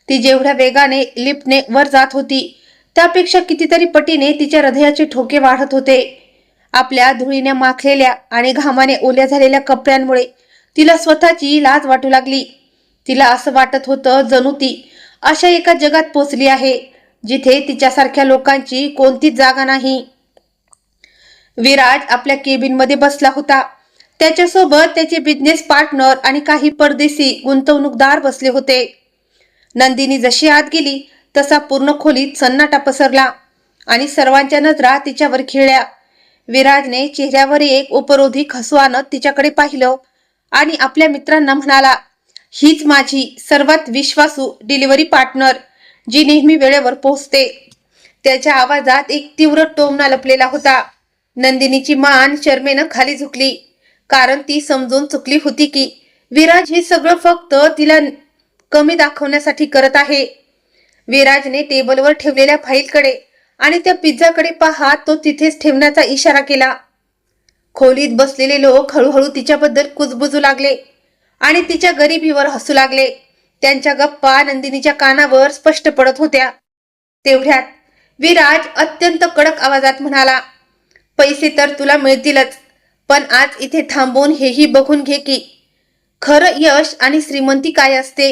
ती जेवढ्या वेगाने लिफ्टने वर जात होती त्यापेक्षा कितीतरी पटीने तिच्या हृदयाचे ठोके वाढत होते. आपल्या धुळीने माखलेल्या आणि घामाने ओल्या झालेल्या कपड्यांमुळे तिला स्वतःची लाज वाटू लागली. तिला असं वाटत होतं जणू ती अशा एका जगात पोचली आहे जिथे तिच्यासारख्या लोकांची कोणतीच जागा नाही. विराज आपल्या केबिनमध्ये बसला होता. त्याच्यासोबत त्याचे बिझनेस पार्टनर आणि काही परदेशी गुंतवणूकदार बसले होते. नंदिनी जशी आत गेली तसा पूर्ण खोलीत सन्नाटा पसरला आणि सर्वांच्या नजरा तिच्यावर खिळल्या. विराजने चेहऱ्यावर एक उपरोधिक हसू आणत तिच्याकडे पाहिलं आणि आपल्या मित्रांना म्हणाला, हीच माझी सर्वात विश्वासू डिलिव्हरी पार्टनर, जी नेहमी वेळेवर पोहोचते. त्याच्या आवाजात एक तीव्र टोमणा लपलेला होता. नंदिनीची मान शरमेनं खाली झुकली, कारण ती समजून चुकली होती की विराज हे सगळं फक्त तिला कमी दाखवण्यासाठी करत आहे. विराजने टेबलवर ठेवलेल्या फाईलकडे आणि त्या पिझ्झाकडे पाहत तो तिथेच ठेवण्याचा इशारा केला. खोलीत बसलेले लोक हळूहळू तिच्याबद्दल कुजबुजू लागले आणि तिच्या गरिबीवर हसू लागले. त्यांच्या गप्पा नंदिनीच्या कानावर स्पष्ट पडत होत्या. तेवढ्यात विराज अत्यंत कडक आवाजात म्हणाला, पैसे तर तुला मिळतीलच, पण आज इथे थांबून हेही बघून घे की खरं यश आणि श्रीमंती काय असते.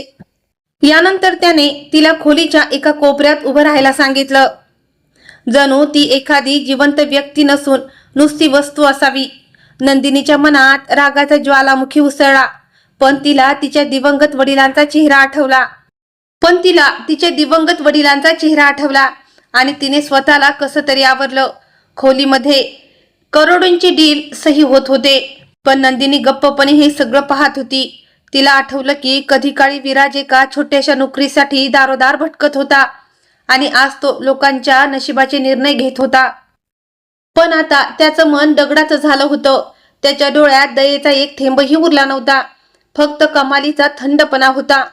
यानंतर त्याने तिला खोलीच्या एका कोपऱ्यात उभं राहायला सांगितलं, जणू ती एखादी जिवंत व्यक्ती नसून नुसती वस्तू असावी. नंदिनीच्या मनात रागाचा ज्वालामुखी उसळला, पण तिला तिच्या दिवंगत वडिलांचा चेहरा आठवला आणि तिने स्वतःला कसं तरी आवरलं. खोलीमध्ये करोडोंची डील सही होत होते, पण नंदिनी गप्पपणे हे सगळं पाहत होती. तिला आठवलं की कधी काळी विराज एका छोट्याशा नोकरीसाठी दारोदार भटकत होता आणि आज तो लोकांच्या नशिबाचे निर्णय घेत होता. पण आता त्याचं मन दगडाचं झालं होतं. त्याच्या डोळ्यात दयेचा एक थेंबही उरला नव्हता, फक्त कमालीचा थंडपणा होता.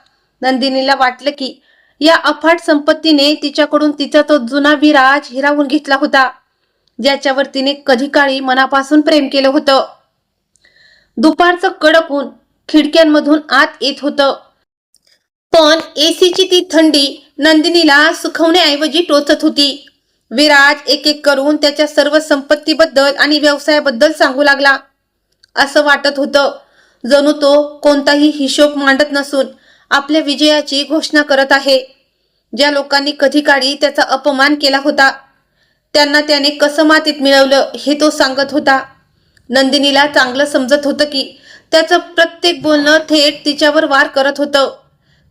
नंदिनीला वाटलं की या अफाट संपत्तीने तिच्याकडून तिचा तो जुना विराज हिरावून घेतला होता, ज्याच्यावर तिने कधी काळी मनापासून प्रेम केलं होतं. दुपारचं कडक ऊन खिडक्यांमधून आत येत होतं, पण एसीची ती थंडी नंदिनीला सुखवण्याऐवजी टोचत होती. विराज एक एक करून त्याच्या सर्व संपत्तीबद्दल आणि व्यवसायाबद्दल सांगू लागला. असं वाटत होतं जणू तो कोणताही हिशोब मांडत नसून आपल्या विजयाची घोषणा करत आहे. ज्या लोकांनी कधी काळी त्याचा अपमान केला होता त्यांना त्याने कसं मातीत मिळवलं हे तो सांगत होता. नंदिनीला चांगलं समजत होतं की त्याचं प्रत्येक बोलणं थेट तिच्यावर वार करत होतं,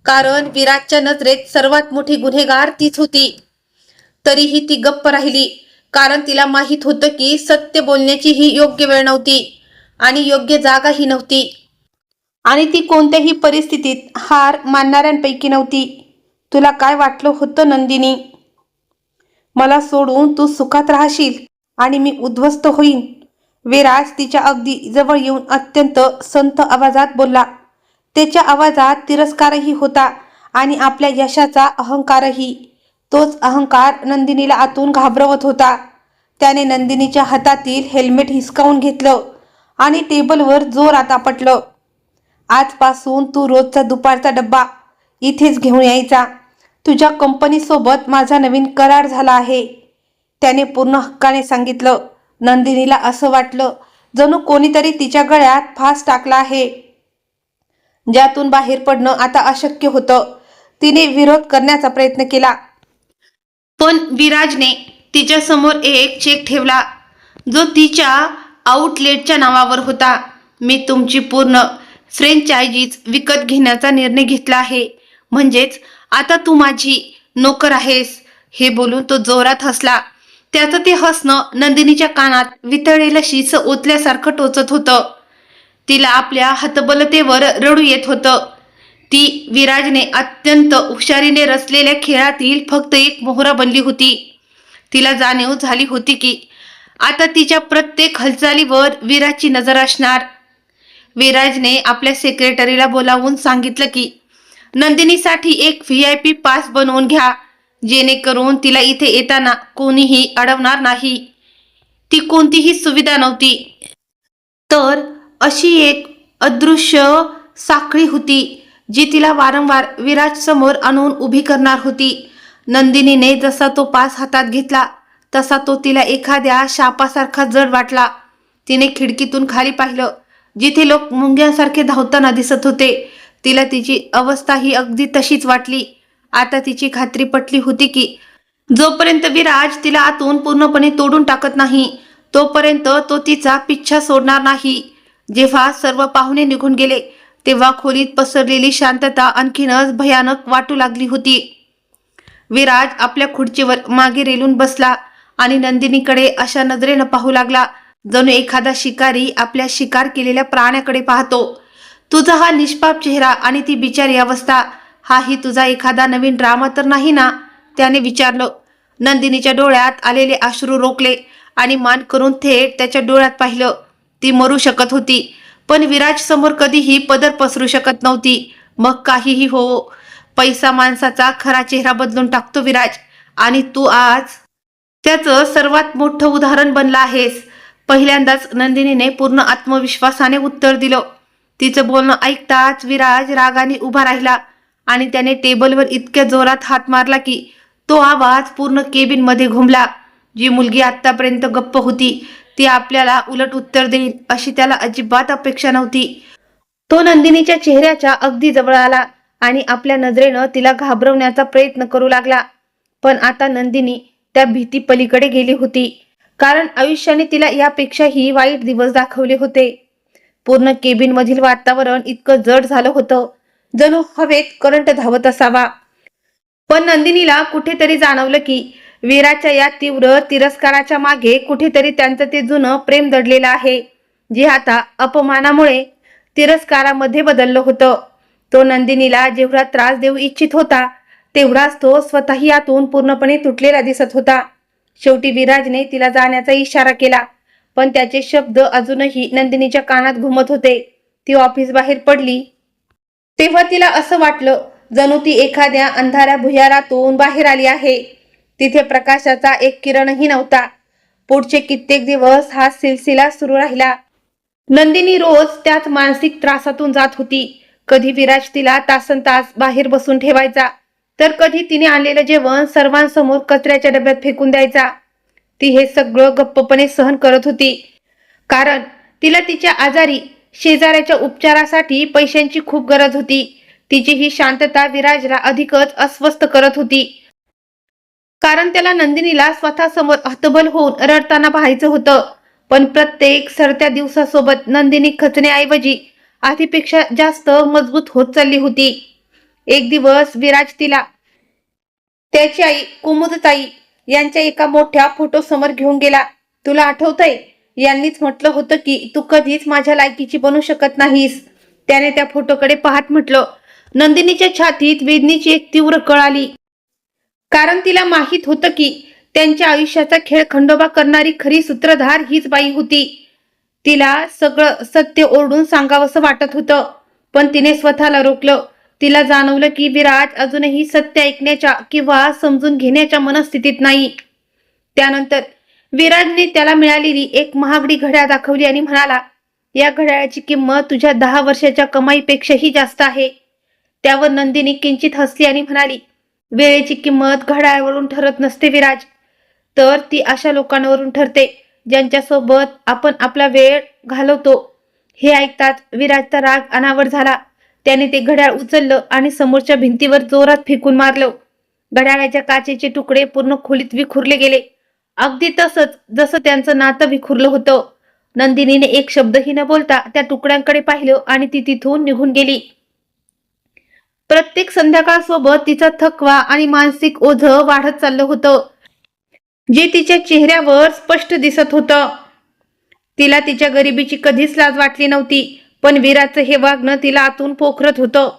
कारण विराजच्या नजरेत सर्वात मोठी गुन्हेगार तीच होती. तरीही ती गप्प राहिली, कारण तिला माहीत होतं की सत्य बोलण्याची ही योग्य वेळ नव्हती आणि योग्य जागाही नव्हती, आणि ती कोणत्याही परिस्थितीत हार मानणाऱ्यांपैकी नव्हती. तुला काय वाटलं होतं नंदिनी? मला सोडून तू सुखात राहशील आणि मी उद्ध्वस्त होईन? विराज तिच्या अगदी जवळ येऊन अत्यंत संत आवाजात बोलला. त्याच्या आवाजात तिरस्कारही होता आणि आपल्या यशाचा अहंकारही. तोच अहंकार नंदिनीला आतून घाबरवत होता. त्याने नंदिनीच्या हातातील हेल्मेट हिसकावून घेतलं आणि टेबलवर जोरात आपटलं. आजपासून तू रोजचा दुपारचा डब्बा इथेच घेऊन यायचा. तुझ्या कंपनीसोबत माझा नवीन करार झाला आहे, त्याने पूर्ण हक्काने सांगितलं. नंदिनीला असं वाटलं जणू कोणीतरी तिच्या गळ्यात फास टाकला आहे, ज्यातून बाहेर पडणं आता अशक्य होतं. तिने विरोध करण्याचा प्रयत्न केला, पण विराजने तिच्या समोर एक चेक ठेवला, जो तिच्या आउटलेटच्या नावावर होता. मी तुमची पूर्ण फ्रँचायझीज विकत घेण्याचा निर्णय घेतला आहे, म्हणजेच आता तू माझी नोकर आहेस. हे बोलून तो जोरात हसला. त्याचं ते हसणं नंदिनीच्या कानात वितळलेलं शीस ओतल्यासारखं टोचत होतं. तिला आपल्या हतबलतेवर रडू येत होतं. ती विराजने अत्यंत हुशारीने रचलेल्या खेळातील फक्त एक मोहरा बनली होती. तिला जाणीव झाली होती की आता तिच्या प्रत्येक हालचालीवर विराजची नजर असणार. विराजने आपल्या सेक्रेटरीला बोलावून सांगितलं की नंदिनीसाठी एक VIP पास बनवून घ्या, जेणेकरून तिला इथे येताना कोणीही अडवणार नाही. ती कोणतीही सुविधा नव्हती, तर अशी एक अदृश्य साखळी होती जी तिला वारंवार विराज समोर आणून उभी करणार होती. नंदिनीने जसा तो पास हातात घेतला तसा तो तिला एखाद्या शापासारखा जड वाटला. तिने खिडकीतून खाली पाहिलं, जिथे लोक मुंग्यांसारखे धावताना दिसत होते. तिला तिची अवस्था ही अगदी तशीच वाटली. आता तिची खात्री पटली होती की जोपर्यंत विराज तिला आतून पूर्णपणे तोडून टाकत नाही, तोपर्यंत तो तिचा पिच्छा सोडणार नाही. जेव्हा सर्व पाहुणे निघून गेले तेव्हा खोलीत पसरलेली शांतता आणखीनच भयानक वाटू लागली होती. विराज आपल्या खुर्चीवर मागे रेलून बसला आणि नंदिनीकडे अशा नजरेनं पाहू लागला, जणू एखादा शिकारी आपल्या शिकार केलेल्या प्राण्याकडे पाहतो. तुझा हा निष्पाप चेहरा आणि ती बिचारी अवस्था, हाही तुझा एखादा नवीन ड्रामा तर नाही ना? त्याने विचारलं. नंदिनीच्या डोळ्यात आलेले अश्रू रोखले आणि मान करून थेट त्याच्या डोळ्यात पाहिलं. ती मरू शकत होती, पण विराज समोर कधीही पदर पसरू शकत नव्हती. मग काहीही हो, पैसा माणसाचा खरा चेहरा बदलून टाकतो विराज, आणि तू आज त्याचं सर्वात मोठं उदाहरण बनला आहेस. पहिल्यांदाच नंदिनीने पूर्ण आत्मविश्वासाने उत्तर दिलं. तिचं बोलणं ऐकताच विराज रागाने उभा राहिला आणि त्याने टेबलवर इतक्या जोरात हात मारला की तो आवाज पूर्ण केबिनमध्ये घुमला. जी मुलगी आतापर्यंत गप्प होती ती आपल्याला उलट उत्तर देईल अशी त्याला अजिबात अपेक्षा नव्हती. तो नंदिनीच्या चेहऱ्याच्या अगदी जवळ आला आणि आपल्या नजरेनं तिला घाबरवण्याचा प्रयत्न करू लागला. पण आता नंदिनी त्या भीती पलीकडे गेली होती, कारण आयुष्याने तिला यापेक्षाही वाईट दिवस दाखवले होते. पूर्ण केबिन मधील वातावरण इतकं जड झालं होतं, जणू हवेत करंट धावत असावा. पण नंदिनीला कुठेतरी जाणवलं की वीराच्या या तीव्र तिरस्काराच्या मागे कुठेतरी त्यांचं ते जुनं प्रेम दडलेलं आहे, जे आता अपमानामुळे तिरस्कारामध्ये बदललं होतं. तो नंदिनीला जेवढा त्रास देऊ इच्छित होता तेवढाच तो स्वतःही यातून पूर्णपणे तुटलेला दिसत होता. शेवटी विराजने तिला जाण्याचा इशारा केला, पण त्याचे शब्द अजूनही नंदिनीच्या कानात घुमत होते. ती ऑफिस बाहेर पडली तेव्हा तिला असं वाटलं जणू ती एखाद्या अंधाऱ्या भुयारातून बाहेर आली आहे. तिथे प्रकाशाचा एक किरणही नव्हता. पुढचे कित्येक दिवस हा सिलसिला सुरू राहिला. नंदिनी रोज त्याच मानसिक त्रासातून जात होती. कधी विराज तिला तासनतास बाहेर बसून ठेवायचा, तर कधी तिने आणलेलं जेवण सर्वांसमोर कचऱ्याच्या डब्यात फेकून द्यायचा. ती हे सगळं गप्पपणे सहन करत होती, कारण तिला तिच्या आजारी शेजाऱ्याच्या उपचारासाठी पैशांची खूप गरज होती. तिची ही शांतता विराजला अधिकच अस्वस्थ करत होती, कारण त्याला नंदिनीला स्वतःसमोर हतबल होऊन रडताना पाहायचं होतं. पण प्रत्येक सरत्या दिवसासोबत नंदिनी खचण्याऐवजी आधीपेक्षा जास्त मजबूत होत चालली होती. एक दिवस विराज तिला त्याची आई कुमुदताई यांच्या एका मोठ्या फोटो समोर घेऊन गेला. तुला आठवतंय, यांनीच म्हटलं होतं की तू कधीच माझ्या लायकीची बनू शकत नाहीस. त्याने त्या फोटोकडे पाहत म्हटलं. नंदिनीच्या छातीत वेदनेची एक तीव्र कळ आली, कारण तिला माहित होतं की त्यांच्या आयुष्याचा खेळ खंडोबा करणारी खरी सूत्रधार हीच बाई होती. तिला सगळं सत्य ओरडून सांगावंसं वाटत होतं, पण तिने स्वतःला रोखलं. तिला जाणवलं की विराज अजूनही सत्य ऐकण्याच्या किंवा समजून घेण्याच्या मनस्थितीत नाही. त्यानंतर विराजने त्याला मिळालेली एक महागडी घड्याळ दाखवली आणि म्हणाला, या घड्याळाची किंमत तुझ्या 10 वर्षाच्या कमाईपेक्षाही जास्त आहे. त्यावर नंदिनी किंचित हसली आणि म्हणाली, वेळेची किंमत घड्याळावरून ठरत नसते विराज, तर ती अशा लोकांवरून ठरते ज्यांच्यासोबत आपण आपला वेळ घालवतो. हे ऐकताच विराजचा राग अनावर झाला. त्याने ते घड्याळ उचललं आणि समोरच्या भिंतीवर जोरात फेकून मारलं. घड्याळाच्या काचेचे तुकडे पूर्ण खोलीत विखुरले गेले, अगदी तसंच जसं त्यांचं नातं विखुरलं होतं. नंदिनीने एक शब्दही न बोलता त्या तुकड्यांकडे पाहिलं आणि ती तिथून निघून गेली. प्रत्येक संध्याकाळसोबत तिचा थकवा आणि मानसिक ओझं वाढत चाललं होतं, जे तिच्या चेहऱ्यावर स्पष्ट दिसत होतं. तिला तिच्या गरिबीची कधीच लाज वाटली नव्हती, पण विराजचं हे वागणं तिला आतून पोखरत होतं.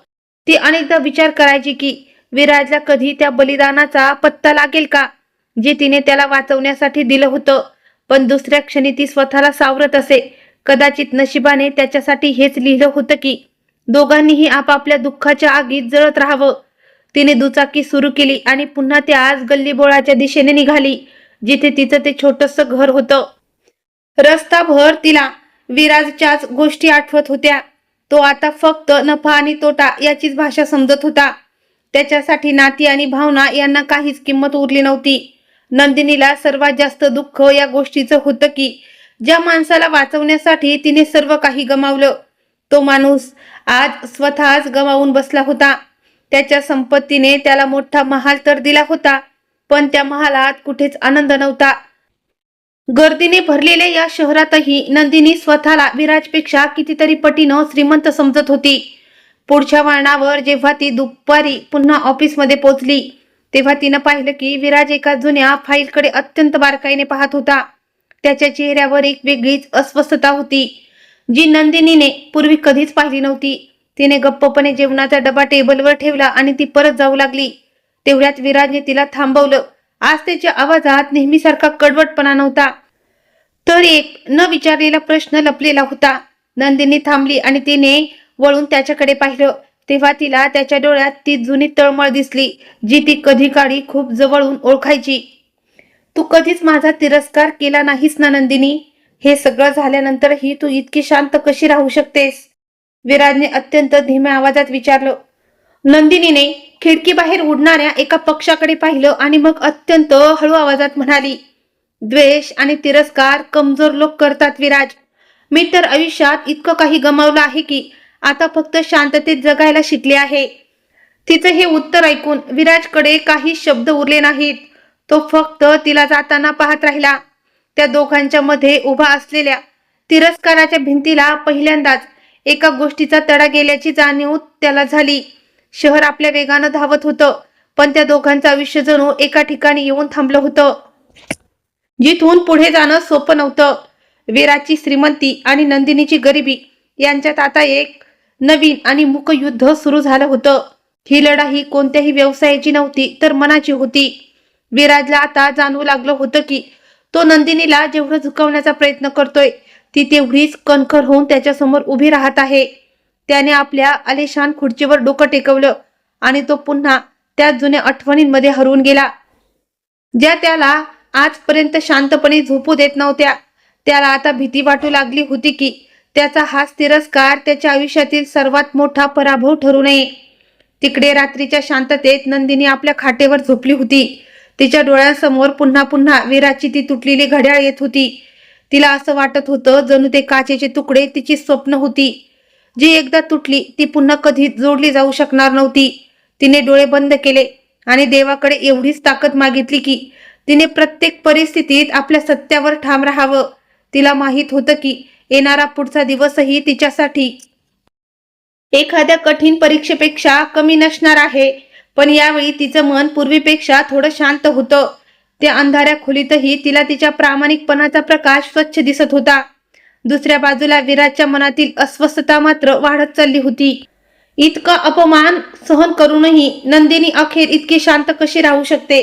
ती अनेकदा विचार करायची की विराजला कधी त्या बलिदानाचा पत्ता लागेल का, जे तिने त्याला वाचवण्यासाठी दिलं होतं. पण दुसऱ्या क्षणी ती स्वतःला सावरत असे. कदाचित नशिबाने त्याच्यासाठी हेच लिहिलं होतं की दोघांनीही आपापल्या दुःखाच्या आगीत जळत राहावं. तिने दुचाकी सुरू केली आणि पुन्हा ती आज गल्लीबोळाच्या दिशेने निघाली, जिथे तिचं ते छोटंसं घर होतं. रस्ताभर तिला विराजच्याच गोष्टी आठवत होत्या. तो आता फक्त नफा आणि तोटा याचीच भाषा समजत होता. त्याच्यासाठी नाती आणि भावना यांना काहीच किंमत उरली नव्हती. नंदिनीला सर्वात जास्त दुःख या गोष्टीचं होतं की ज्या माणसाला वाचवण्यासाठी तिने सर्व काही गमावलं, तो माणूस आज स्वतःच गमावून बसला होता. त्याच्या संपत्तीने त्याला मोठा महाल तर दिला होता, पण त्या महालात कुठेच आनंद नव्हता. गर्दीने भरलेल्या या शहरातही नंदिनी स्वतःला विराजपेक्षा कितीतरी पटीनं श्रीमंत समजत होती. पुढच्या वळणावर जेव्हा ती दुपारी पुन्हा ऑफिसमध्ये पोहोचली, तेव्हा तिनं पाहिलं की विराज एका जुन्या फाईलकडे अत्यंत बारकाईने पाहत होता. त्याच्या चेहऱ्यावर एक वेगळीच अस्वस्थता होती, जी नंदिनीने पूर्वी कधीच पाहिली नव्हती. तिने गप्पपणे जेवणाचा डबा टेबलवर ठेवला आणि ती परत जाऊ लागली. तेवढ्यात विराजने तिला थांबवलं. आज त्याच्या आवाजात नेहमीसारखा कडवटपणा नव्हता, तर एक न विचारलेला प्रश्न लपलेला होता. नंदिनी थांबली आणि तिने वळून त्याच्याकडे पाहिलं. तेव्हा तिला त्याच्या डोळ्यात ती जुनी तळमळ दिसली, जी ती कधी काळी खूप जवळून ओळखायची. तू कधीच माझा तिरस्कार केला नाहीस ना नंदिनी? हे सगळं झाल्यानंतरही तू इतकी शांत कशी राहू शकतेस? विराजने अत्यंत धीम्या आवाजात विचारलं. नंदिनीने खिडकीबाहेर उडणाऱ्या एका पक्षाकडे पाहिलं आणि मग अत्यंत हळू आवाजात म्हणाली, द्वेष आणि तिरस्कार कमजोर लोक करतात विराज. मी तर आयुष्यात इतकं काही गमावलं आहे की आता फक्त शांततेत जगायला शिकले आहे. तिचं हे उत्तर ऐकून विराजकडे काही शब्द उरले नाहीत. तो फक्त तिला जाताना पाहत राहिला. त्या दोघांच्या मध्ये उभा असलेल्या तिरस्काराच्या भिंतीला पहिल्यांदाच एका गोष्टीचा तडा गेल्याची जाणीव त्याला झाली. शहर आपल्या वेगानं धावत होतं, पण त्या दोघांचं आयुष्य जणू एका ठिकाणी येऊन थांबलं होतं, जिथून पुढे जाणं सोपं नव्हतं. विराजची श्रीमंती आणि नंदिनीची गरिबी यांच्यात आता एक नवीन आणि मूक युद्ध सुरू झालं होतं. ही लढाई कोणत्याही व्यवसायाची नव्हती, तर मनाची होती. विराजला आता जाणवू लागलं होतं की तो नंदिनीला जेवढं झुकवण्याचा प्रयत्न करतोय, ती तेवढीच कणखर होऊन त्याच्यासमोर उभी राहत आहे. त्याने आपल्या आलिशान खुर्चीवर डोकं टेकवलं आणि तो पुन्हा त्या जुन्या आठवणींमध्ये हरवून गेला, ज्या त्याला आजपर्यंत शांतपणे झोपू देत नव्हत्या. त्याला आता भीती वाटू लागली होती की त्याचा हाच तिरस्कार त्याच्या आयुष्यातील सर्वात मोठा पराभव ठरू नये. तिकडे रात्रीच्या शांततेत नंदिनी आपल्या खाटेवर झोपली होती. तिच्या डोळ्यांसमोर पुन्हा पुन्हा विराजची ती तुटलेली घड्याळ येत होती. तिला असं वाटत होतं जणू ते काचेचे तुकडे तिची स्वप्न होती, जी एकदा तुटली ती पुन्हा कधी जोडली जाऊ शकणार नव्हती. तिने डोळे बंद केले आणि देवाकडे एवढीच ताकद मागितली की तिने प्रत्येक परिस्थितीत आपल्या सत्यावर ठाम राहावं. तिला माहित होतं की येणारा पुढचा दिवसही तिच्यासाठी एखाद्या कठीण परीक्षेपेक्षा कमी नसणार आहे. पण यावेळी तिचं मन पूर्वीपेक्षा थोडं शांत होतं. त्या अंधाऱ्या खोलीतही तिला तिच्या प्रामाणिकपणाचा प्रकाश स्वच्छ दिसत होता. दुसऱ्या बाजूला विराजच्या मनातील अस्वस्थता मात्र वाढत चालली होती. इतका अपमान सहन करूनही नंदिनी अखेर इतकी शांत कशी राहू शकते,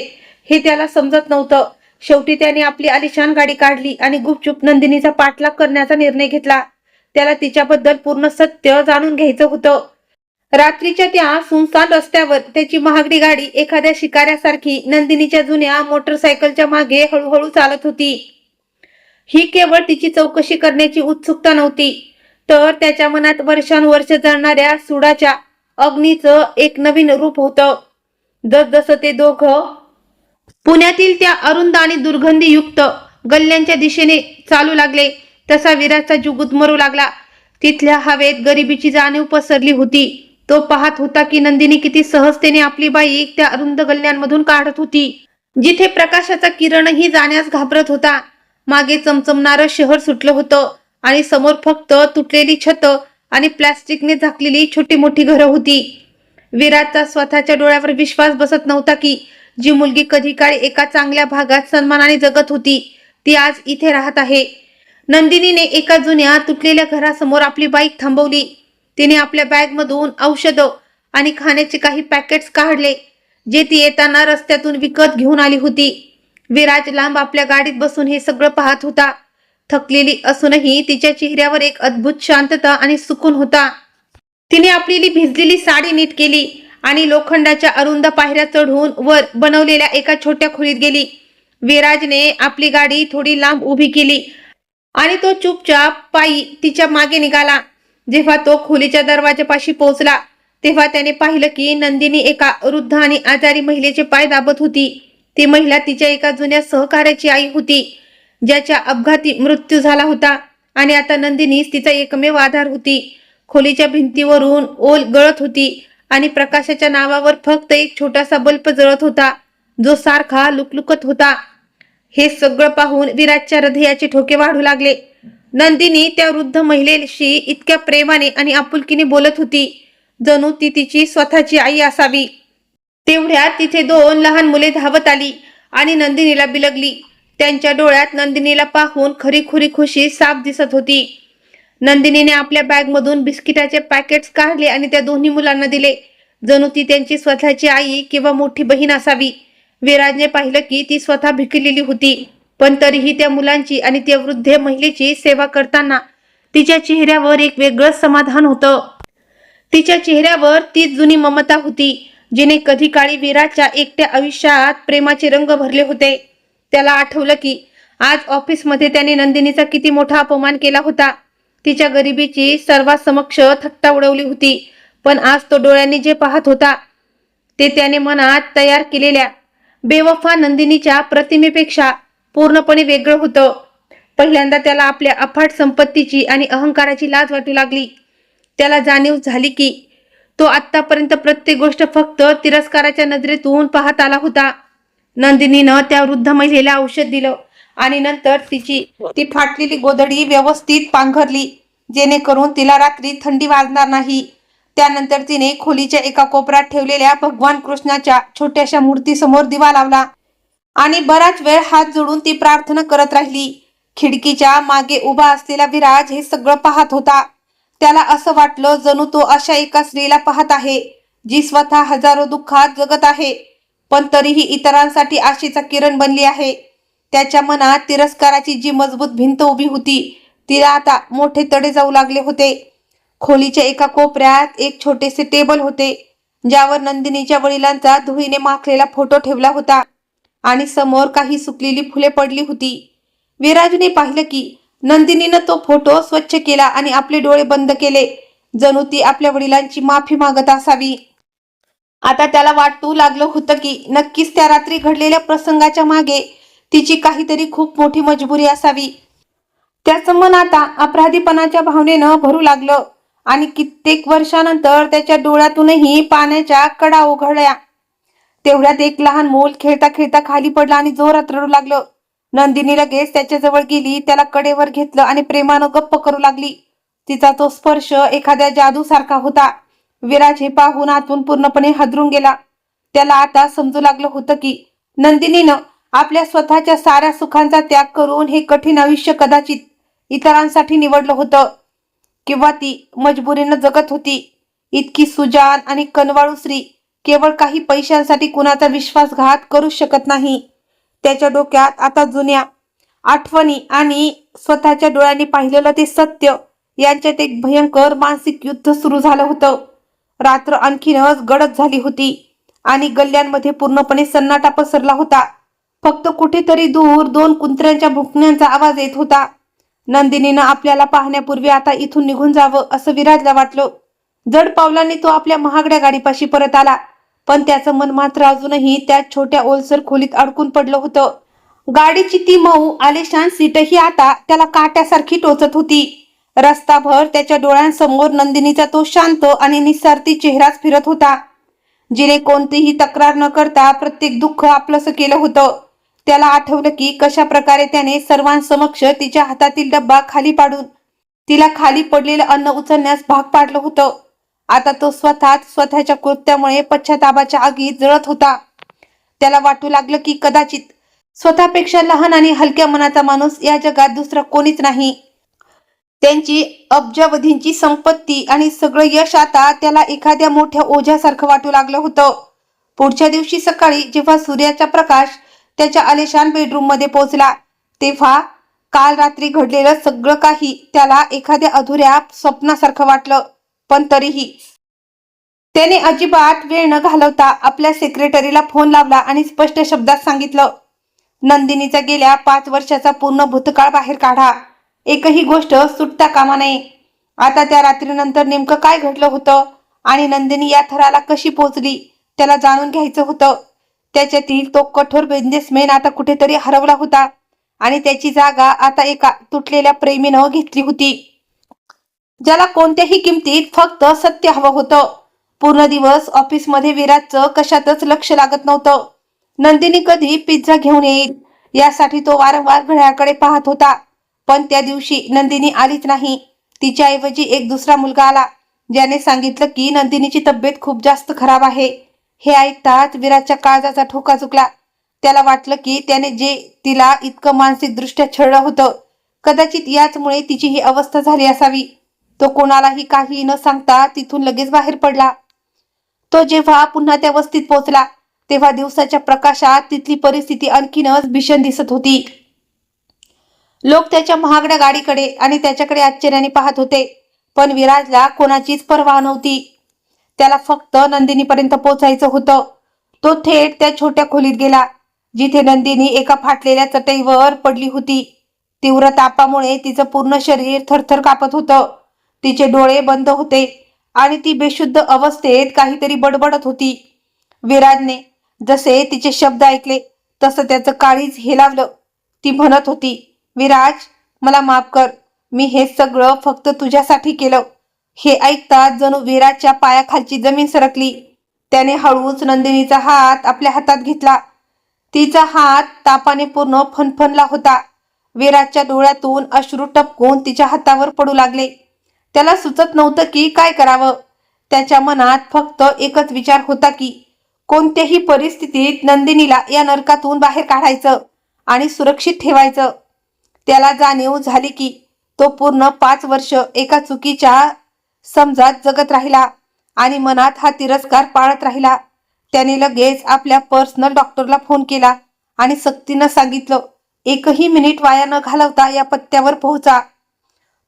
हे त्याला समजत नव्हतं. शेवटी त्याने आपली आलिशान गाडी काढली आणि गुपचूप नंदिनीचा पाठलाग करण्याचा निर्णय घेतला. त्याला तिच्याबद्दल पूर्ण सत्य जाणून घ्यायचं होतं. रात्रीच्या त्या सुनसान रस्त्यावर त्याची महागडी गाडी एखाद्या शिकाऱ्यासारखी नंदिनीच्या जुन्या मोटरसायकलच्या मागे हळूहळू चालत होती. ही केवळ तिची चौकशी करण्याची उत्सुकता नव्हती, तर त्याच्या मनात वर्षानुवर्ष जळणाऱ्या सुडाच्या अग्नीचं एक नवीन रूप होतं. जसजसं ते दोघं पुण्यातील त्या अरुंद आणि दुर्गंधीयुक्त गल्ल्यांच्या दिशेने चालू लागले, तसा विराजचा जीव गुदमरू लागला. तिथल्या हवेत गरिबीची जाणीव पसरली होती. तो पाहत होता की नंदिनी किती सहजतेने आपली बाईक त्या अरुंद गल्ल्यांमधून काढत होती, जिथे प्रकाशाचा किरणही जाण्यास घाबरत होता. मागे चमचमणारं शहर सुटलं होतं आणि समोर फक्त तुटलेली छतं आणि प्लॅस्टिकने झाकलेली छोटी मोठी घरं होती. विराजचा स्वतःच्या डोळ्यावर विश्वास बसत नव्हता की जी मुलगी कधी काळी एका चांगल्या भागात सन्मानाने जगत होती, ती आज इथे राहत आहे. नंदिनीने एका जुन्या तुटलेल्या घरासमोर आपली बाईक थांबवली. तिने आपल्या बॅगमधून औषधं आणि खाण्याचे काही पॅकेट्स काढले, जे ती येताना रस्त्यातून विकत घेऊन आली होती. विराज लांब आपल्या गाडीत बसून हे सगळं पाहत होता. थकलेली असूनही तिच्या चेहऱ्यावर एक अद्भुत शांतता आणि सुकून होता. तिने आपली भिजलेली साडी नीट केली आणि लोखंडाच्या अरुंद पायऱ्या चढून वर बनवलेल्या एका छोट्या खोलीत गेली. विराजने आपली गाडी थोडी लांब उभी केली आणि तो चुपचाप पायी तिच्या मागे निघाला. जेव्हा तो खोलीच्या दरवाजापाशी पोहोचला, तेव्हा त्याने पाहिलं की नंदिनी एका वृद्ध आणि आजारी महिलेचे पाय दाबत होती. ती महिला तिच्या एका जुन्या सहकार्याची आई होती, ज्याच्या अपघाती मृत्यू झाला होता आणि आता नंदिनीच तिचा एकमेव आधार होती. खोलीच्या भिंतीवरून ओल गळत होती आणि प्रकाशाच्या नावावर फक्त एक छोटासा बल्ब जळत होता, जो सारखा लुकलुकत होता. हे सगळं पाहून विराजच्या हृदयाचे ठोके वाढू लागले. नंदिनी त्या वृद्ध महिलेशी इतक्या प्रेमाने आणि आपुलकीने बोलत होती, जणू ती तिची स्वतःची आई असावी. तेवढ्यात तिथे दोन लहान मुले धावत आली आणि नंदिनीला बिलगली. त्यांच्या डोळ्यात नंदिनीला पाहून खरीखुरी खुशी साफ दिसत होती. नंदिनीने आपल्या बॅगमधून बिस्किटाचे पॅकेट्स काढले आणि त्या दोन्ही मुलांना दिले, जणू ती त्यांची स्वतःची आई किंवा मोठी बहीण असावी. विराजने पाहिलं की ती स्वतः भिकलेली होती, पण तरीही त्या मुलांची आणि त्या वृद्ध महिलेची सेवा करताना तिच्या चेहऱ्यावर एक वेगळंच समाधान होतं. तिच्या चेहऱ्यावर तीच जुनी ममता होती, जिने कधी काळी विराजच्या एकट्या आयुष्यात प्रेमाचे रंग भरले होते. त्याला आठवलं की आज ऑफिसमध्ये त्याने नंदिनीचा किती मोठा अपमान केला होता. तिच्या गरिबीची सर्वांसमक्ष थट्टा उडवली होती, पण आज तो डोळ्यांनी जे पाहत होता, ते त्याने मनात तयार केलेल्या बेवफा नंदिनीच्या प्रतिमेपेक्षा पूर्णपणे वेगळं होतं. पहिल्यांदा त्याला आपल्या अफाट संपत्तीची आणि अहंकाराची लाज वाटू लागली. त्याला जाणीव झाली की तो आत्तापर्यंत प्रत्येक गोष्ट फक्त तिरस्काराच्या नजरेतून पाहत आला होता. नंदिनीनं त्या वृद्ध महिलेला औषध दिलं आणि नंतर ती फाटलेली गोधडी व्यवस्थित पांघरली, जेणेकरून तिला रात्री थंडी वाजणार नाही. त्यानंतर तिने खोलीच्या एका कोपऱ्यात ठेवलेल्या भगवान कृष्णाच्या छोट्याशा मूर्तीसमोर दिवा लावला आणि बराच वेळ हात जोडून ती प्रार्थना करत राहिली. खिडकीच्या मागे उभा असलेला विराज हे सगळं पाहत होता. त्याला असं वाटलं जणू तो अशा एका स्त्रीला पाहत आहे, जी स्वतः हजारो दुःखात जगत आहे, पण तरीही इतरांसाठी आशेचा किरण बनली आहे. त्याच्या मनात तिरस्काराची जी मजबूत भिंत उभी होती, तिला आता मोठे तडे जाऊ लागले होते. खोलीच्या एका कोपऱ्यात एक छोटेसे टेबल होते, ज्यावर नंदिनीच्या वडिलांचा धुळीने माखलेला फोटो ठेवला होता आणि समोर काही सुकलेली फुले पडली होती. विराजने पाहिलं की नंदिनीनं तो फोटो स्वच्छ केला आणि आपले डोळे बंद केले, जणू ती आपल्या वडिलांची माफी मागत असावी. आता त्याला वाटू लागलं होतं की नक्कीच त्या रात्री घडलेल्या प्रसंगाच्या मागे तिची काहीतरी खूप मोठी मजबुरी असावी. त्याचं मन आता अपराधीपणाच्या भावनेनं भरू लागलं आणि कित्येक वर्षानंतर त्याच्या डोळ्यातूनही पाण्याच्या कडा ओघळल्या. तेवढ्यात एक लहान मूल खेळता खेळता खाली पडलं आणि जोरात रडू लागलं. नंदिनी लगेच त्याच्याजवळ गेली, त्याला कडेवर घेतलं आणि प्रेमानं गप्प करू लागली. तिचा तो स्पर्श एखाद्या जादू सारखा होता. विराज हे पाहून आतून पूर्णपणे हादरून गेला. त्याला आता समजू लागलं होतं की नंदिनीनं आपल्या स्वतःच्या साऱ्या सुखांचा त्याग करून हे कठीण आयुष्य कदाचित इतरांसाठी निवडलं होतं, किंवा ती मजबुरीनं जगत होती. इतकी सुजान आणि कनवाळू स्त्री केवळ काही पैशांसाठी कुणाचा विश्वासघात करू शकत नाही. त्याच्या डोक्यात आता जुन्या आठवणी आणि स्वतःच्या डोळ्यांनी पाहिलेलं ते सत्य यांच्यात एक भयंकर मानसिक युद्ध सुरू झालं होतं. रात्र आणखीनच गडद झाली होती आणि गल्ल्यांमध्ये पूर्णपणे सन्नाटा पसरला होता. फक्त कुठेतरी दूर दोन कुत्र्यांच्या भुंकण्यांचा आवाज येत होता. नंदिनीनं आपल्याला पाहण्यापूर्वी आता इथून निघून जावं असं विराजला वाटलं. जड पावलांनी तो आपल्या महागड्या गाडीपाशी परत आला, पण त्याचं मन मात्र अजूनही त्या छोट्या ओलसर खोलीत अडकून पडलं होतं. गाडीची ती मऊ आलिशान सीटही आता त्याला काट्यासारखी टोचत होती. रस्ताभर त्याच्या डोळ्यांसमोर नंदिनीचा तो शांत आणि निस्वार्थी चेहराच फिरत होता, जिने कोणतीही तक्रार न करता प्रत्येक दुःख आपलंसं केलं होतं. त्याला आठवलं की कशा प्रकारे त्याने सर्वांसमक्ष तिच्या हातातील डब्बा खाली पाडून तिला खाली पडलेलं अन्न उचलण्यास भाग पाडलं होतं. आता तो स्वतःच्या कृत्यामुळे पश्चातापाच्या आगीत जळत होता. त्याला वाटू लागलं की कदाचित स्वतःपेक्षा लहान आणि हलक्या मनाचा माणूस या जगात दुसरा कोणीच नाही. त्यांची अब्जावधींची संपत्ती आणि सगळं यश आता त्याला एखाद्या मोठ्या ओझ्यासारखं वाटू लागलं होतं. पुढच्या दिवशी सकाळी जेव्हा सूर्याचा प्रकाश त्याच्या आलिशान बेडरूम मध्ये पोहोचला, तेव्हा काल रात्री घडलेलं सगळं काही त्याला एखाद्या अधुऱ्या स्वप्नासारखं वाटलं. पण तरीही त्याने अजिबात वेळ न घालवता आपल्या सेक्रेटरीला फोन लावला आणि स्पष्ट शब्दात सांगितलं, नंदिनीचा गेल्या 5 वर्षाचा पूर्ण भूतकाळ बाहेर काढा. एकही गोष्ट सुटता कामा नये. आता त्या रात्रीनंतर नेमकं काय घडलं होतं आणि नंदिनी या थराला कशी पोहोचली त्याला जाणून घ्यायचं होतं. त्याच्यातील तो कठोर बिझनेसमॅन आता कुठेतरी हरवला होता आणि त्याची जागा आता एका तुटलेल्या प्रेमीनं घेतली होती, ज्याला कोणत्याही किमतीत फक्त सत्य हवं होतं. पूर्ण दिवस ऑफिसमध्ये विराजचं कशातच लक्ष लागत नव्हतं. नंदिनी कधी पिझ्झा घेऊन येईल यासाठी तो वारंवार घड्याळाकडे पाहत होता. पण त्या दिवशी नंदिनी आलीच नाही. तिच्याऐवजी एक दुसरा मुलगा आला, ज्याने सांगितलं की नंदिनीची तब्येत खूप जास्त खराब आहे. हे ऐकताच विराजच्या काळजाचा ठोका चुकला. त्याला वाटलं की त्याने जे तिला इतकं मानसिकदृष्ट्या छळलं होतं, कदाचित याचमुळे तिची ही अवस्था झाली असावी. तो कोणालाही काही न सांगता तिथून लगेच बाहेर पडला. तो जेव्हा पुन्हा त्या वस्तीत पोहोचला, तेव्हा दिवसाच्या प्रकाशात तिथली परिस्थिती आणखीनच भीषण दिसत होती. लोक त्याच्या महागड्या गाडीकडे आणि त्याच्याकडे आश्चर्याने पाहत होते, पण विराजला कोणाचीच पर्वा नव्हती. त्याला फक्त नंदिनीपर्यंत पोहोचायचं होतं. तो थेट त्या छोट्या खोलीत गेला, जिथे नंदिनी एका फाटलेल्या चटईवर पडली होती. तीव्र तापामुळे तिचं पूर्ण शरीर थरथर कापत होतं. तिचे डोळे बंद होते आणि ती बेशुद्ध अवस्थेत काहीतरी बडबडत होती. विराजने जसे तिचे शब्द ऐकले तसं त्याचं काळीज हेलावलं. ती म्हणत होती, विराज, मला माफ कर. मी हे सगळं फक्त तुझ्यासाठी केलं. हे ऐकताच जणू विराजच्या पायाखालची जमीन सरकली. त्याने हळूच नंदिनीचा हात आपल्या हातात घेतला. तिचा हात तापाने पूर्ण फणफणला होता. विराजच्या डोळ्यातून अश्रू टपकून तिच्या हातावर पडू लागले. त्याला सुचत नव्हतं की काय करावं. त्याच्या मनात फक्त एकच विचार होता की कोणत्याही परिस्थितीत नंदिनीला या नरकातून बाहेर काढायचं आणि सुरक्षित ठेवायचं. त्याला जाणीव झाली की तो पूर्ण 5 वर्ष एका चुकीच्या समजात जगत राहिला आणि मनात हा तिरस्कार पाळत राहिला. त्याने लगेच आपल्या पर्सनल डॉक्टरला फोन केला आणि सक्तीनं सांगितलं, एकही मिनिट वाया न घालवता या पत्त्यावर पोहोचा.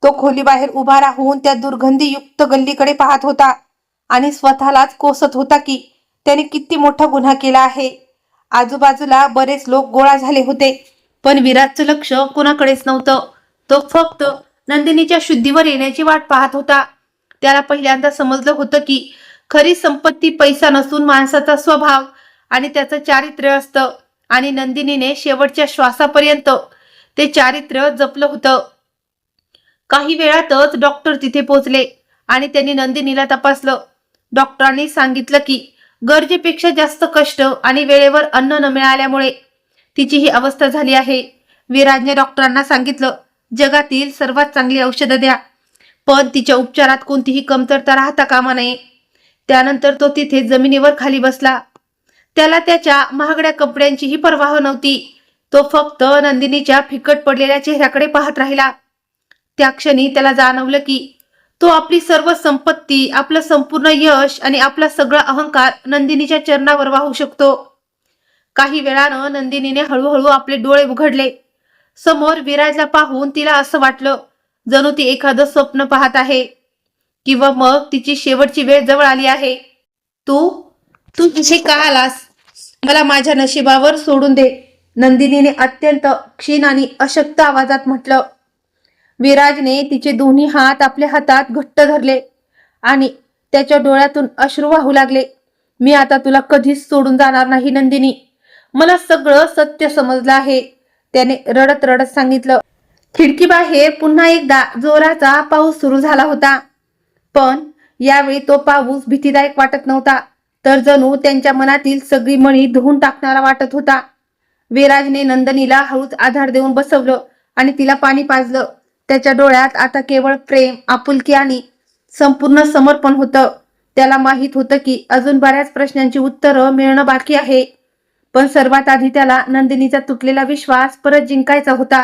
तो खोलीबाहेर उभा राहून त्या दुर्गंधीयुक्त गल्लीकडे पाहत होता आणि स्वतःलाच कोसत होता की त्याने किती मोठा गुन्हा केला आहे. आजूबाजूला बरेच लोक गोळा झाले होते, पण विराजचं लक्ष कोणाकडेच नव्हतं. तो फक्त नंदिनीच्या शुद्धीवर येण्याची वाट पाहत होता. त्याला पहिल्यांदा समजलं होतं की खरी संपत्ती पैसा नसून माणसाचा स्वभाव आणि त्याचं चारित्र्य असतं, आणि नंदिनीने शेवटच्या श्वासापर्यंत ते चारित्र्य जपलं होतं. काही वेळातच डॉक्टर तिथे पोहोचले आणि त्यांनी नंदिनीला तपासलं. डॉक्टरांनी सांगितलं की गरजेपेक्षा जास्त कष्ट आणि वेळेवर अन्न न मिळाल्यामुळे तिची ही अवस्था झाली आहे. विराजने डॉक्टरांना सांगितलं, जगातील सर्वात चांगली औषधं द्या, पण तिच्या उपचारात कोणतीही कमतरता राहता कामा नये. त्यानंतर तो तिथे जमिनीवर खाली बसला. त्याला त्याच्या महागड्या कपड्यांचीही पर्वा नव्हती. तो फक्त नंदिनीच्या फिकट पडलेल्या चेहऱ्याकडे पाहत राहिला. त्या क्षणी त्याला जाणवलं की तो आपली सर्व संपत्ती, आपलं संपूर्ण यश आणि आपला सगळा अहंकार नंदिनीच्या चरणावर वाहू शकतो. काही वेळानं नंदिनीने हळूहळू आपले डोळे उघडले. समोर विराजला पाहून तिला असं वाटलं जणू ती एखादं स्वप्न पाहत आहे किंवा मग तिची शेवटची वेळ जवळ आली आहे. तू तू इथे का आलास? मला माझ्या नशिबावर सोडून दे, नंदिनीने अत्यंत क्षीण आणि अशक्त आवाजात म्हटलं. विराजने तिचे दोन्ही हात आपल्या हातात घट्ट धरले आणि त्याच्या डोळ्यातून अश्रू वाहू लागले. मी आता तुला कधीच सोडून जाणार नाही नंदिनी. मला सगळं सत्य समजलं आहे, त्याने रडत रडत सांगितलं. खिडकीबाहेर पुन्हा एकदा जोराचा पाऊस सुरू झाला होता. पण यावेळी तो पाऊस भीतीदायक वाटत नव्हता, तर जणू त्यांच्या मनातील सगळी मणी धुवून टाकणारा वाटत होता. विराजने नंदिनीला हळूच आधार देऊन बसवलं आणि तिला पाणी पाजलं. त्याच्या डोळ्यात आता केवळ प्रेम, आपुलकी आणि संपूर्ण समर्पण होतं. त्याला माहित होतं की अजून बऱ्याच प्रश्नांची उत्तरं मिळणं बाकी आहे, पण सर्वात आधी त्याला नंदिनीचा तुटलेला विश्वास परत जिंकायचा होता.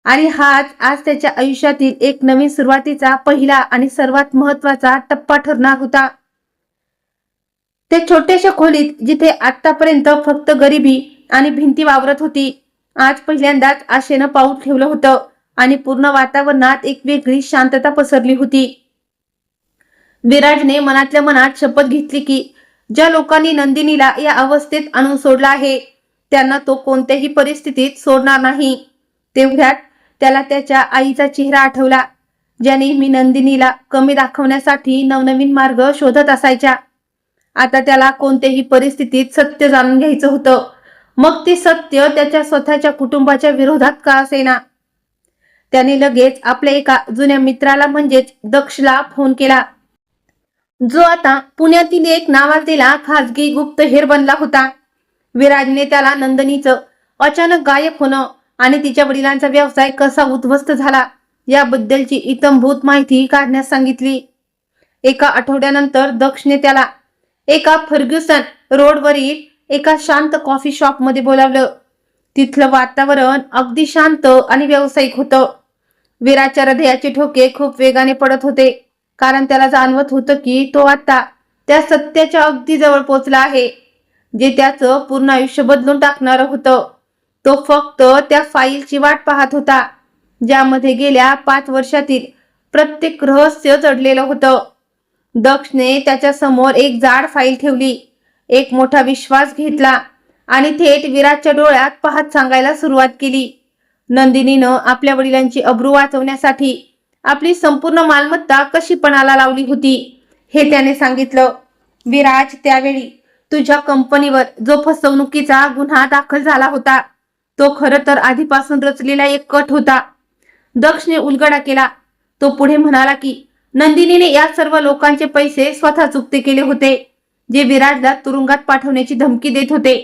आणि हाच आज त्याच्या आयुष्यातील एक नवीन सुरुवातीचा पहिला आणि सर्वात महत्वाचा टप्पा ठरणार होता. त्या छोट्याशा खोलीत जिथे आतापर्यंत फक्त गरिबी आणि भिंती वावरत होती, आज पहिल्यांदाच आशेनं पाऊल ठेवलं होतं आणि पूर्ण वातावरणात एक वेगळी शांतता पसरली होती. विराजने मनातल्या मनात शपथ घेतली की ज्या लोकांनी नंदिनीला या अवस्थेत आणून सोडला आहे, त्यांना तो कोणत्याही परिस्थितीत सोडणार नाही. तेवढ्यात त्याला त्याच्या आईचा चेहरा आठवला, ज्या नेहमी नंदिनीला कमी दाखवण्यासाठी नवनवीन मार्ग शोधत असायच्या. आता त्याला कोणत्याही परिस्थितीत सत्य जाणून घ्यायचं होतं, मग ते सत्य त्याच्या स्वतःच्या कुटुंबाच्या विरोधात का असेना. त्याने लगेच आपल्या एका जुन्या मित्राला म्हणजेच दक्षला फोन केला, जो आता पुण्यातील एक नावाजलेला खाजगी गुप्तहेर बनला होता. विराजने त्याला नंदिनीचं अचानक गायब होणं आणि तिच्या वडिलांचा व्यवसाय कसा उद्ध्वस्त झाला याबद्दलची इत्थंभूत माहिती काढण्यास सांगितली. एका आठवड्यानंतर दक्षने त्याला एका फर्ग्युसन रोडवरील एका शांत कॉफी शॉपमध्ये बोलावलं. तिथलं वातावरण अगदी शांत आणि व्यावसायिक होतं. विराजच्या हृदयाचे ठोके खूप वेगाने पडत होते, कारण त्याला जाणवत होतं की तो आता त्या सत्याच्या अगदी जवळ पोहोचला आहे, जे त्याचं पूर्ण आयुष्य बदलून टाकणारं होतं. तो फक्त त्या फाईलची वाट पाहत होता, ज्यामध्ये गेल्या 5 वर्षातील प्रत्येक रहस्य जडलेलं होतं. दक्षने त्याच्या समोर एक जाड फाईल ठेवली, एक मोठा विश्वास घेतला आणि थेट विराजच्या डोळ्यात पाहत सांगायला सुरुवात केली. नंदिनीनं आपल्या वडिलांची अब्रू वाचवण्यासाठी आपली संपूर्ण मालमत्ता कशी पणाला लावली होती हे त्याने सांगितलं. विराज, त्यावेळी तुझ्या कंपनीवर जो फसवणुकीचा गुन्हा दाखल झाला होता, तो खरं तर आधीपासून रचलेला एक कट होता. दक्षने उलगडा केला. तो पुढे म्हणाला की नंदिनीने या सर्व लोकांचे पैसे स्वतः चुकते केले होते, जे विराजला तुरुंगात पाठवण्याची धमकी देत होते.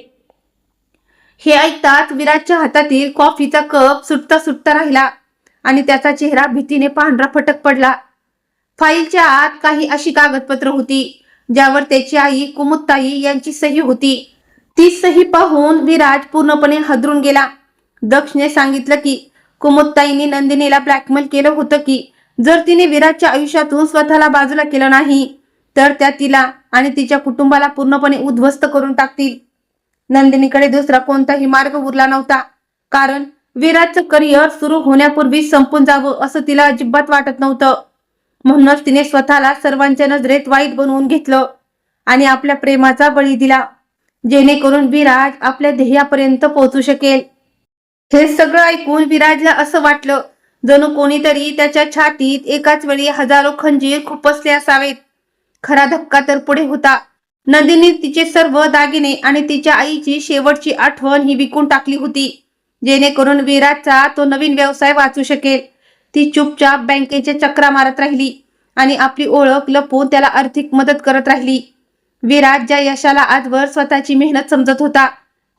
हे ऐकताच विराजच्या हातातील कॉफीचा कप सुटता सुटता राहिला आणि त्याचा चेहरा भीतीने पांढरा फटक पडला. फाईलच्या आत काही अशी कागदपत्र होती, ज्यावर त्याची आई कुमुदताई यांची सही होती. ती सही पाहून विराज पूर्णपणे हादरून गेला. दक्षने सांगितलं की कुमुदताईंनी नंदिनीला ब्लॅकमेल केलं होतं की जर तिने विराजच्या आयुष्यातून स्वतःला बाजूला केलं नाही, तर त्या तिला आणि तिच्या कुटुंबाला पूर्णपणे उद्ध्वस्त करून टाकतील. नंदिनीकडे दुसरा कोणताही मार्ग उरला नव्हता, कारण विराजचं करिअर सुरू होण्यापूर्वी संपून जावं असं तिला अजिबात वाटत नव्हतं. म्हणूनच तिने स्वतःला सर्वांच्या नजरेत वाईट बनवून घेतलं आणि आपल्या प्रेमाचा बळी दिला, जेणेकरून विराज आपल्या ध्येयापर्यंत पोहोचू शकेल. हे सगळं ऐकून विराजला असं वाटलं जणू कोणीतरी त्याच्या छातीत एकाच वेळी हजारो खंजीर खुपसले असावेत. खरा धक्का तर पुढे होता. नंदिनी तिचे सर्व दागिने आणि तिच्या आईची शेवटची आठवण ही विकून टाकली होती, जेणेकरून विराजचा तो नवीन व्यवसाय वाचू शकेल. ती चुपचाप बँकेच्या चक्रा मारत राहिली आणि आपली ओळख लपवून त्याला आर्थिक मदत करत राहिली. विराज ज्या यशाला आजवर स्वतःची मेहनत समजत होता,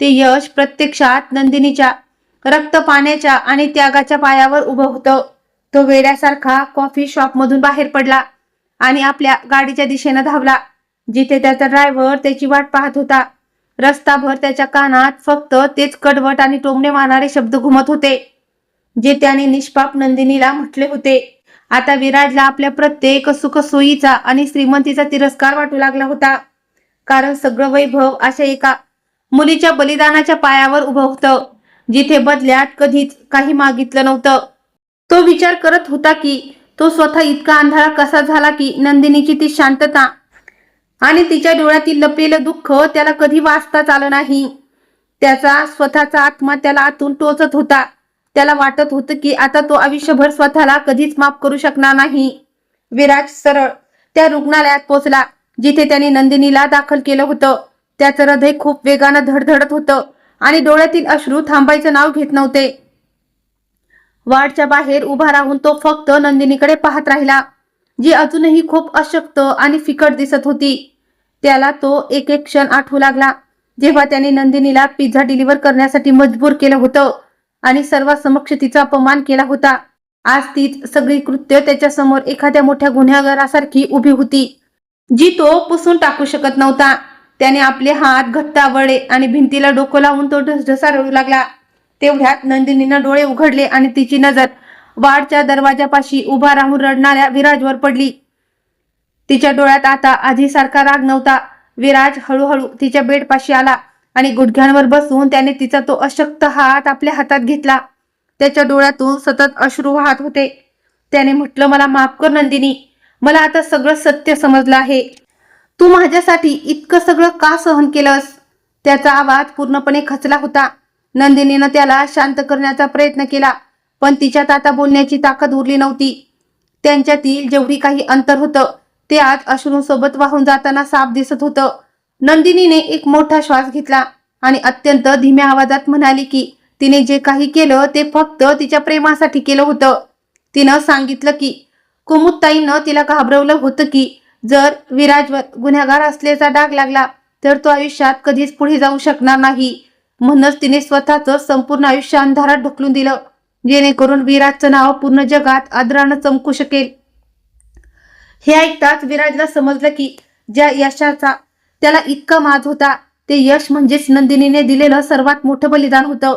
ते यश प्रत्यक्षात नंदिनीच्या रक्त, पाण्याच्या आणि त्यागाच्या पायावर उभं होतं. तो वेड्यासारखा कॉफी शॉपमधून बाहेर पडला आणि आपल्या गाडीच्या दिशेनं धावला, जिथे त्याचा ड्रायव्हर त्याची वाट पाहत होता. रस्ताभर त्याच्या कानात फक्त तेच कडवट आणि टोमणे मारणारे शब्द घुमत होते, जे त्याने निष्पाप नंदिनीला म्हटले होते. आता विराजला आपल्या प्रत्येक सुखसोयीचा आणि श्रीमंतीचा तिरस्कार वाटू लागला होता, कारण सगळं वैभव अशा एका मुलीच्या बलिदानाच्या पायावर उभं होतं, जिथे बदल्यात कधीच काही मागितलं नव्हतं. तो विचार करत होता की तो स्वतः इतका अंधारा कसा झाला की नंदिनीची ती शांतता आणि तिच्या डोळ्यातील लपलेलं दुःख त्याला कधी वाचताच आलं नाही. त्याचा स्वतःचा आत्मा त्याला आतून टोचत होता, त्याला वाटत होतं की आता तो आयुष्यभर स्वतःला कधीच माफ करू शकणार नाही. विराज सरळ त्या रुग्णालयात पोहोचला जिथे त्याने नंदिनीला दाखल केलं होतं. त्याचं हृदय खूप वेगानं धडधडत होतं आणि डोळ्यातील अश्रू थांबायचं नाव घेत नव्हते. वार्डच्या बाहेर उभा राहून तो फक्त नंदिनीकडे पाहत राहिला, जी अजूनही खूप अशक्त आणि फिकट दिसत होती. त्याला तो एक एक क्षण आठवू लागला जेव्हा त्याने नंदिनीला पिझ्झा डिलिव्हर करण्यासाठी मजबूर केलं होतं आणि सर्वांसमक्ष तिचा अपमान केला होता. आज तीच सगळी कृत्य त्याच्या समोर एखाद्या मोठ्या गुन्हेगारासारखी उभी होती, जी तो पुसून टाकू शकत नव्हता. त्याने आपले हात घट्ट आवळले आणि भिंतीला डोकं लावून तो ढसढसा रडू लागला. तेवढ्यात नंदिनीनं डोळे उघडले आणि तिची नजर वार्डच्या दरवाजापाशी उभा राहून रडणाऱ्या विराजवर पडली. तिच्या डोळ्यात आता आधीसारखा राग नव्हता. विराज हळूहळू तिच्या बेडपाशी आला आणि गुडघ्यांवर बसून त्याने तिचा तो अशक्त हात आपल्या हातात घेतला. त्याच्या डोळ्यातून सतत अश्रू वाहत होते. त्याने म्हटलं, मला माफ कर नंदिनी, मला आता सगळं सत्य समजलं आहे. तू माझ्यासाठी इतकं सगळं का सहन केलंस? त्याचा आवाज पूर्णपणे खचला होता. नंदिनीनं त्याला शांत करण्याचा प्रयत्न केला, पण तिच्यात आता बोलण्याची ताकद उरली नव्हती. त्यांच्यातील जेवढी काही अंतर होतं ते आज अश्रूंसोबत वाहून जाताना साफ दिसत होतं. नंदिनीने एक मोठा श्वास घेतला आणि अत्यंत धीम्या आवाजात म्हणाली की तिने जे काही केलं ते फक्त तिच्या प्रेमासाठी केलं होतं. तिनं सांगितलं की कुमुदताईनं तिला घाबरवलं होतं की जर विराजवर गुन्हेगार असल्याचा डाग लागला तर तो आयुष्यात कधीच पुढे जाऊ शकणार नाही. म्हणूनच तिने स्वतःचं संपूर्ण आयुष्य अंधारात ढकलून दिलं, जेणेकरून विराजचं नाव पूर्ण जगात आदरानं चमकू शकेल. हे ऐकताच विराजला समजलं की ज्या यशाचा त्याला इतका माज होता ते यश म्हणजेच नंदिनीने दिलेलं सर्वात मोठं बलिदान होतं.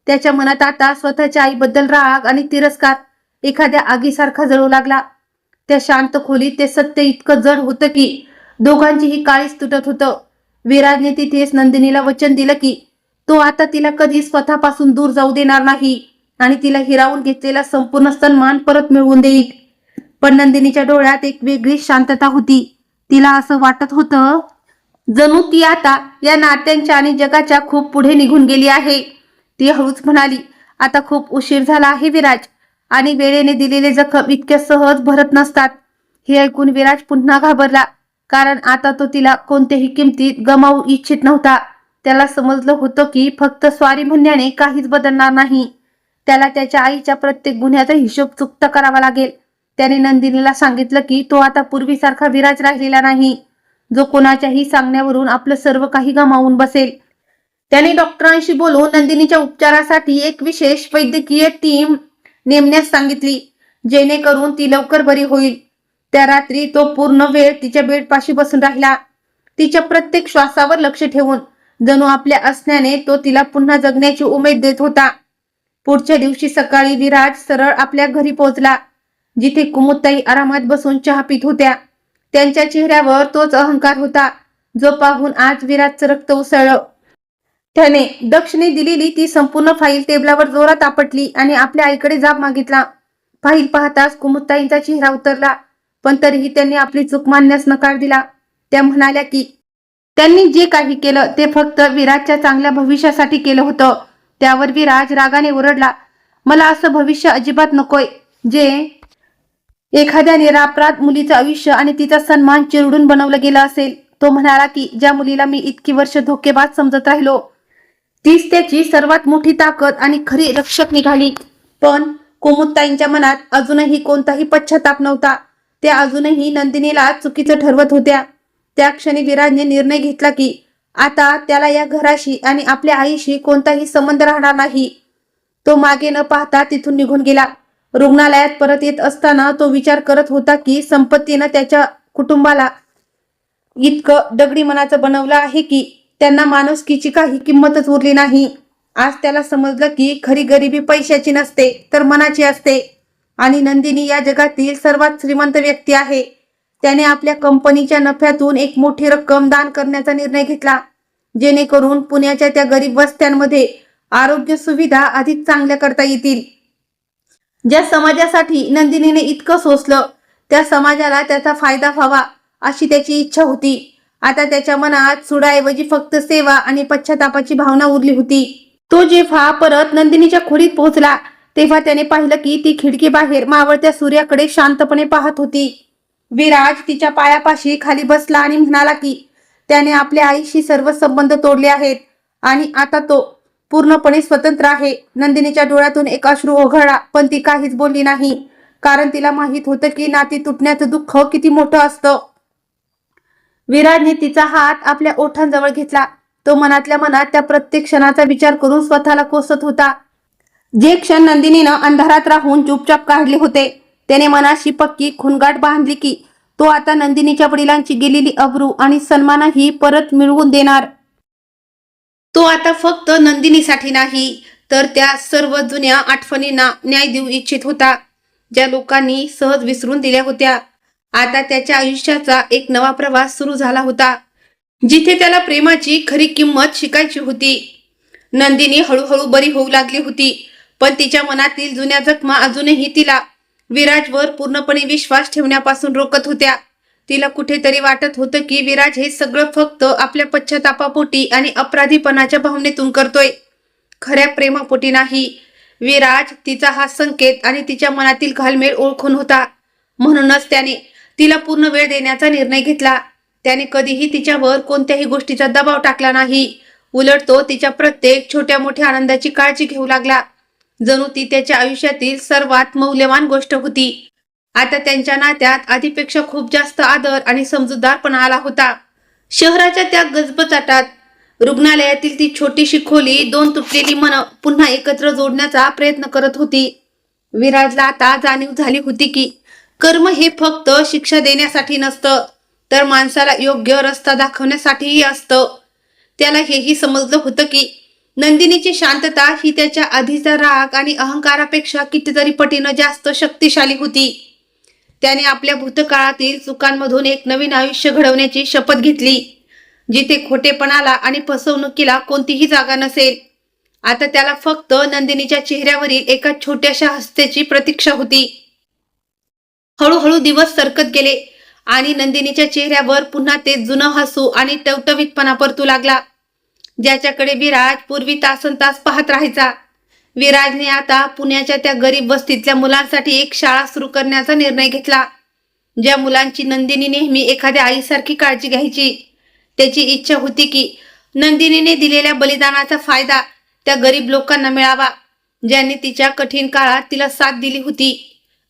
त्याच्या मनात आता स्वतःच्या आईबद्दल राग आणि तिरस्कार एखाद्या आगीसारखा जळू लागला. त्या शांत खोलीत ते सत्य इतकं जड होतं की दोघांचीही काळीच तुटत होतं. विराजने तिथेच नंदिनीला वचन दिलं की तो आता तिला कधी स्वतःपासून दूर जाऊ देणार नाही आणि तिला हिरावून घेतलेला संपूर्ण सन्मान परत मिळवून देईल. पण नंदिनीच्या डोळ्यात एक वेगळी शांतता होती. तिला असं वाटत होतं जणू ती आता या नात्यांच्या आणि जगाच्या खूप पुढे निघून गेली आहे. ती हळूच म्हणाली, आता खूप उशीर झाला आहे विराज, आणि वेळेने दिलेले जखम इतक्या सहज भरत नसतात. हे ऐकून विराज पुन्हा घाबरला, कारण आता तो तिला कोणत्याही किमतीत गमावू इच्छित नव्हता. त्याला समजलं होतं की फक्त स्वारी म्हणण्याने काहीच बदलणार नाही. त्याला त्याच्या आईच्या प्रत्येक गुन्ह्याचा हिशोब चुकता करावा लागेल. त्याने नंदिनीला सांगितलं की तो आता पूर्वीसारखा विराज राहिलेला नाही, जो कोणाच्याही सांगण्यावरून आपलं सर्व काही गमावून बसेल. त्याने डॉक्टरांशी बोलून नंदिनीच्या उपचारासाठी एक विशेष वैद्यकीय टीम नेमण्यास सांगितली, जेणेकरून ती लवकर बरी होईल. त्या रात्री तो पूर्ण वेळ तिच्या बेडपाशी बसून राहिला, तिच्या प्रत्येक श्वासावर लक्ष ठेवून, जणू आपल्या असण्याने तो तिला पुन्हा जगण्याची उमेद देत होता. पुढच्या दिवशी सकाळी विराज सरळ आपल्या घरी पोहोचला, जिथे कुमुदताई आरामात बसून चहा पित होत्या. त्यांच्या चेहऱ्यावर तोच अहंकार होता जो पाहून आज विराजचं रक्त उसळलं. त्याने दक्षने दिलेली ती संपूर्ण फाईल टेबलावर जोरात आपटली आणि आपल्या आईकडे जाब मागितला. फाईल पाहताच कुमुदताईंचा चेहरा उतरला, पण तरीही त्यांनी आपली चूक मानण्यास नकार दिला. त्या म्हणाल्या की त्यांनी जे काही केलं ते फक्त विराजच्या चांगल्या भविष्यासाठी केलं होतं. त्यावर विराज रागाने ओरडला, मला असं भविष्य अजिबात नकोय जे एखाद्या निरपराध मुलीचं आयुष्य आणि तिचा सन्मान चिरडून बनवलं गेलं असेल. तो म्हणाला की ज्या मुलीला मी इतकी वर्ष धोकेबाज समजत राहिलो तीच त्याची सर्वात मोठी ताकद आणि खरी रक्षक निघाली. पण कुमुदताईंच्या मनात अजूनही कोणताही पश्चाताप नव्हता. त्या अजूनही नंदिनीला चुकीचं ठरवत होत्या. त्या क्षणी विराजने निर्णय घेतला की आता त्याला या घराशी आणि आपल्या आईशी कोणताही संबंध राहणार नाही. तो मागे न पाहता तिथून निघून गेला. रुग्णालयात परत येत असताना तो विचार करत होता की संपत्तीनं त्याच्या कुटुंबाला इतकं दगडी मनाचं बनवलं आहे की त्यांना माणुसकीची काही किंमतच उरली नाही. आज त्याला समजलं की खरी गरिबी पैशाची नसते तर मनाची असते, आणि नंदिनी या जगातील सर्वात श्रीमंत व्यक्ती आहे. त्याने आपल्या कंपनीच्या नफ्यातून एक मोठी रक्कम दान करण्याचा निर्णय घेतला, जेणेकरून पुण्याच्या त्या गरीब वस्त्यांमध्ये आरोग्य सुविधा अधिक चांगल्या करता येतील. ज्या समाजासाठी नंदिनीने इतकं सोसलं त्या समाजाला त्याचा फायदा व्हावा अशी त्याची इच्छा होती. आता त्याच्या मनात सुडाऐवजी फक्त सेवा आणि पश्चातापाची भावना उरली होती. तो जेव्हा परत नंदिनीच्या खोलीत पोहोचला तेव्हा त्याने पाहिलं की ती खिडकी बाहेर मावळत्या सूर्याकडे शांतपणे पाहत होती. विराज तिच्या पायापाशी खाली बसला आणि म्हणाला की त्याने आपल्या आईशी सर्व संबंध तोडले आहेत आणि आता तो पूर्णपणे स्वतंत्र आहे. नंदिनीच्या डोळ्यातून एक अश्रू ओघळला, पण ती काहीच बोलली नाही, कारण तिला माहित होतं की नाती तुटण्याचं दुःख किती मोठं असतं. विराजने तिचा हात आपल्या ओठांजवळ घेतला. तो मनातल्या मनात त्या प्रत्येक क्षणाचा विचार करून स्वतःला कोसत होता. जे क्षण नंदिनीनं अंधारात राहून चुपचाप काढले होते, त्याने मनाशी पक्की खुणगाठ बांधली की तो आता नंदिनीच्या वडिलांची गेलेली अब्रू आणि सन्मानही परत मिळवून देणार. तो आता फक्त नंदिनीसाठी नाही, तर त्या सर्व जुन्या आठवणींना न्याय देऊ इच्छित होता, ज्या लोकांनी सहज विसरून दिल्या होत्या. आता त्याच्या आयुष्याचा एक नवा प्रवास सुरू झाला होता, जिथे त्याला प्रेमाची खरी किंमत शिकायची होती. नंदिनी हळूहळू बरी होऊ लागली होती, पण तिच्या मनातील जुन्या जखमा अजूनही तिला विराजवर पूर्णपणे विश्वास ठेवण्यापासून रोखत होत्या. तिला कुठेतरी वाटत होतं की विराज हे सगळं फक्त आपल्या पश्चातापापोटी आणि अपराधीपणाच्या भावनेतून करतोय, खऱ्या प्रेमापोटी नाही. विराज तिचा हा संकेत आणि तिच्या मनातील घालमेल ओळखून होता, म्हणूनच त्याने तिला पूर्ण वेळ देण्याचा निर्णय घेतला. त्याने कधीही तिच्यावर कोणत्याही गोष्टीचा दबाव टाकला नाही. उलट तो तिच्या प्रत्येक छोट्या मोठ्या आनंदाची काळजी घेऊ लागला, जणू ती त्याच्या आयुष्यातील सर्वात मौल्यवान गोष्ट होती. आता त्यांच्या नात्यात आधीपेक्षा खूप जास्त आदर आणि समजूतदारपणा आला होता. शहराच्या त्या गजबजाटात रुग्णालयातील ती छोटीशी खोली दोन तुटलेली मनं पुन्हा एकत्र जोडण्याचा प्रयत्न करत होती. विराजला आता जाणीव झाली होती की कर्म हे फक्त शिक्षा देण्यासाठी नसतं, तर माणसाला योग्य रस्ता दाखवण्यासाठीही असतं. त्याला हेही समजलं होतं की नंदिनीची शांतता ही त्याच्या आधीचा राग आणि अहंकारापेक्षा कितीतरी पटीनं जास्त शक्तिशाली होती. त्याने आपल्या भूतकाळातील चुकांमधून एक नवीन आयुष्य घडवण्याची शपथ घेतली, जिथे खोटेपणाला आणि फसवणुकीला कोणतीही जागा नसेल. आता त्याला फक्त नंदिनीच्या चेहऱ्यावरील एका छोट्याशा हस्तेची प्रतीक्षा होती. हळूहळू दिवस सरकत गेले आणि नंदिनीच्या चेहऱ्यावर पुन्हा ते जुनं हसू आणि टवटवीतपणा परतू लागला, ज्याच्याकडे विराज पूर्वी तासनतास पाहत राहायचा. विराजने आता पुण्याच्या त्या गरीब वस्तीतल्या मुलांसाठी एक शाळा सुरू करण्याचा निर्णय घेतला, ज्या मुलांची नंदिनी नेहमी एखाद्या आईसारखी काळजी घ्यायची. त्याची इच्छा होती की नंदिनीने दिलेल्या बलिदानाचा फायदा त्या गरीब लोकांना मिळावा, ज्यांनी तिच्या कठीण काळात तिला साथ दिली होती.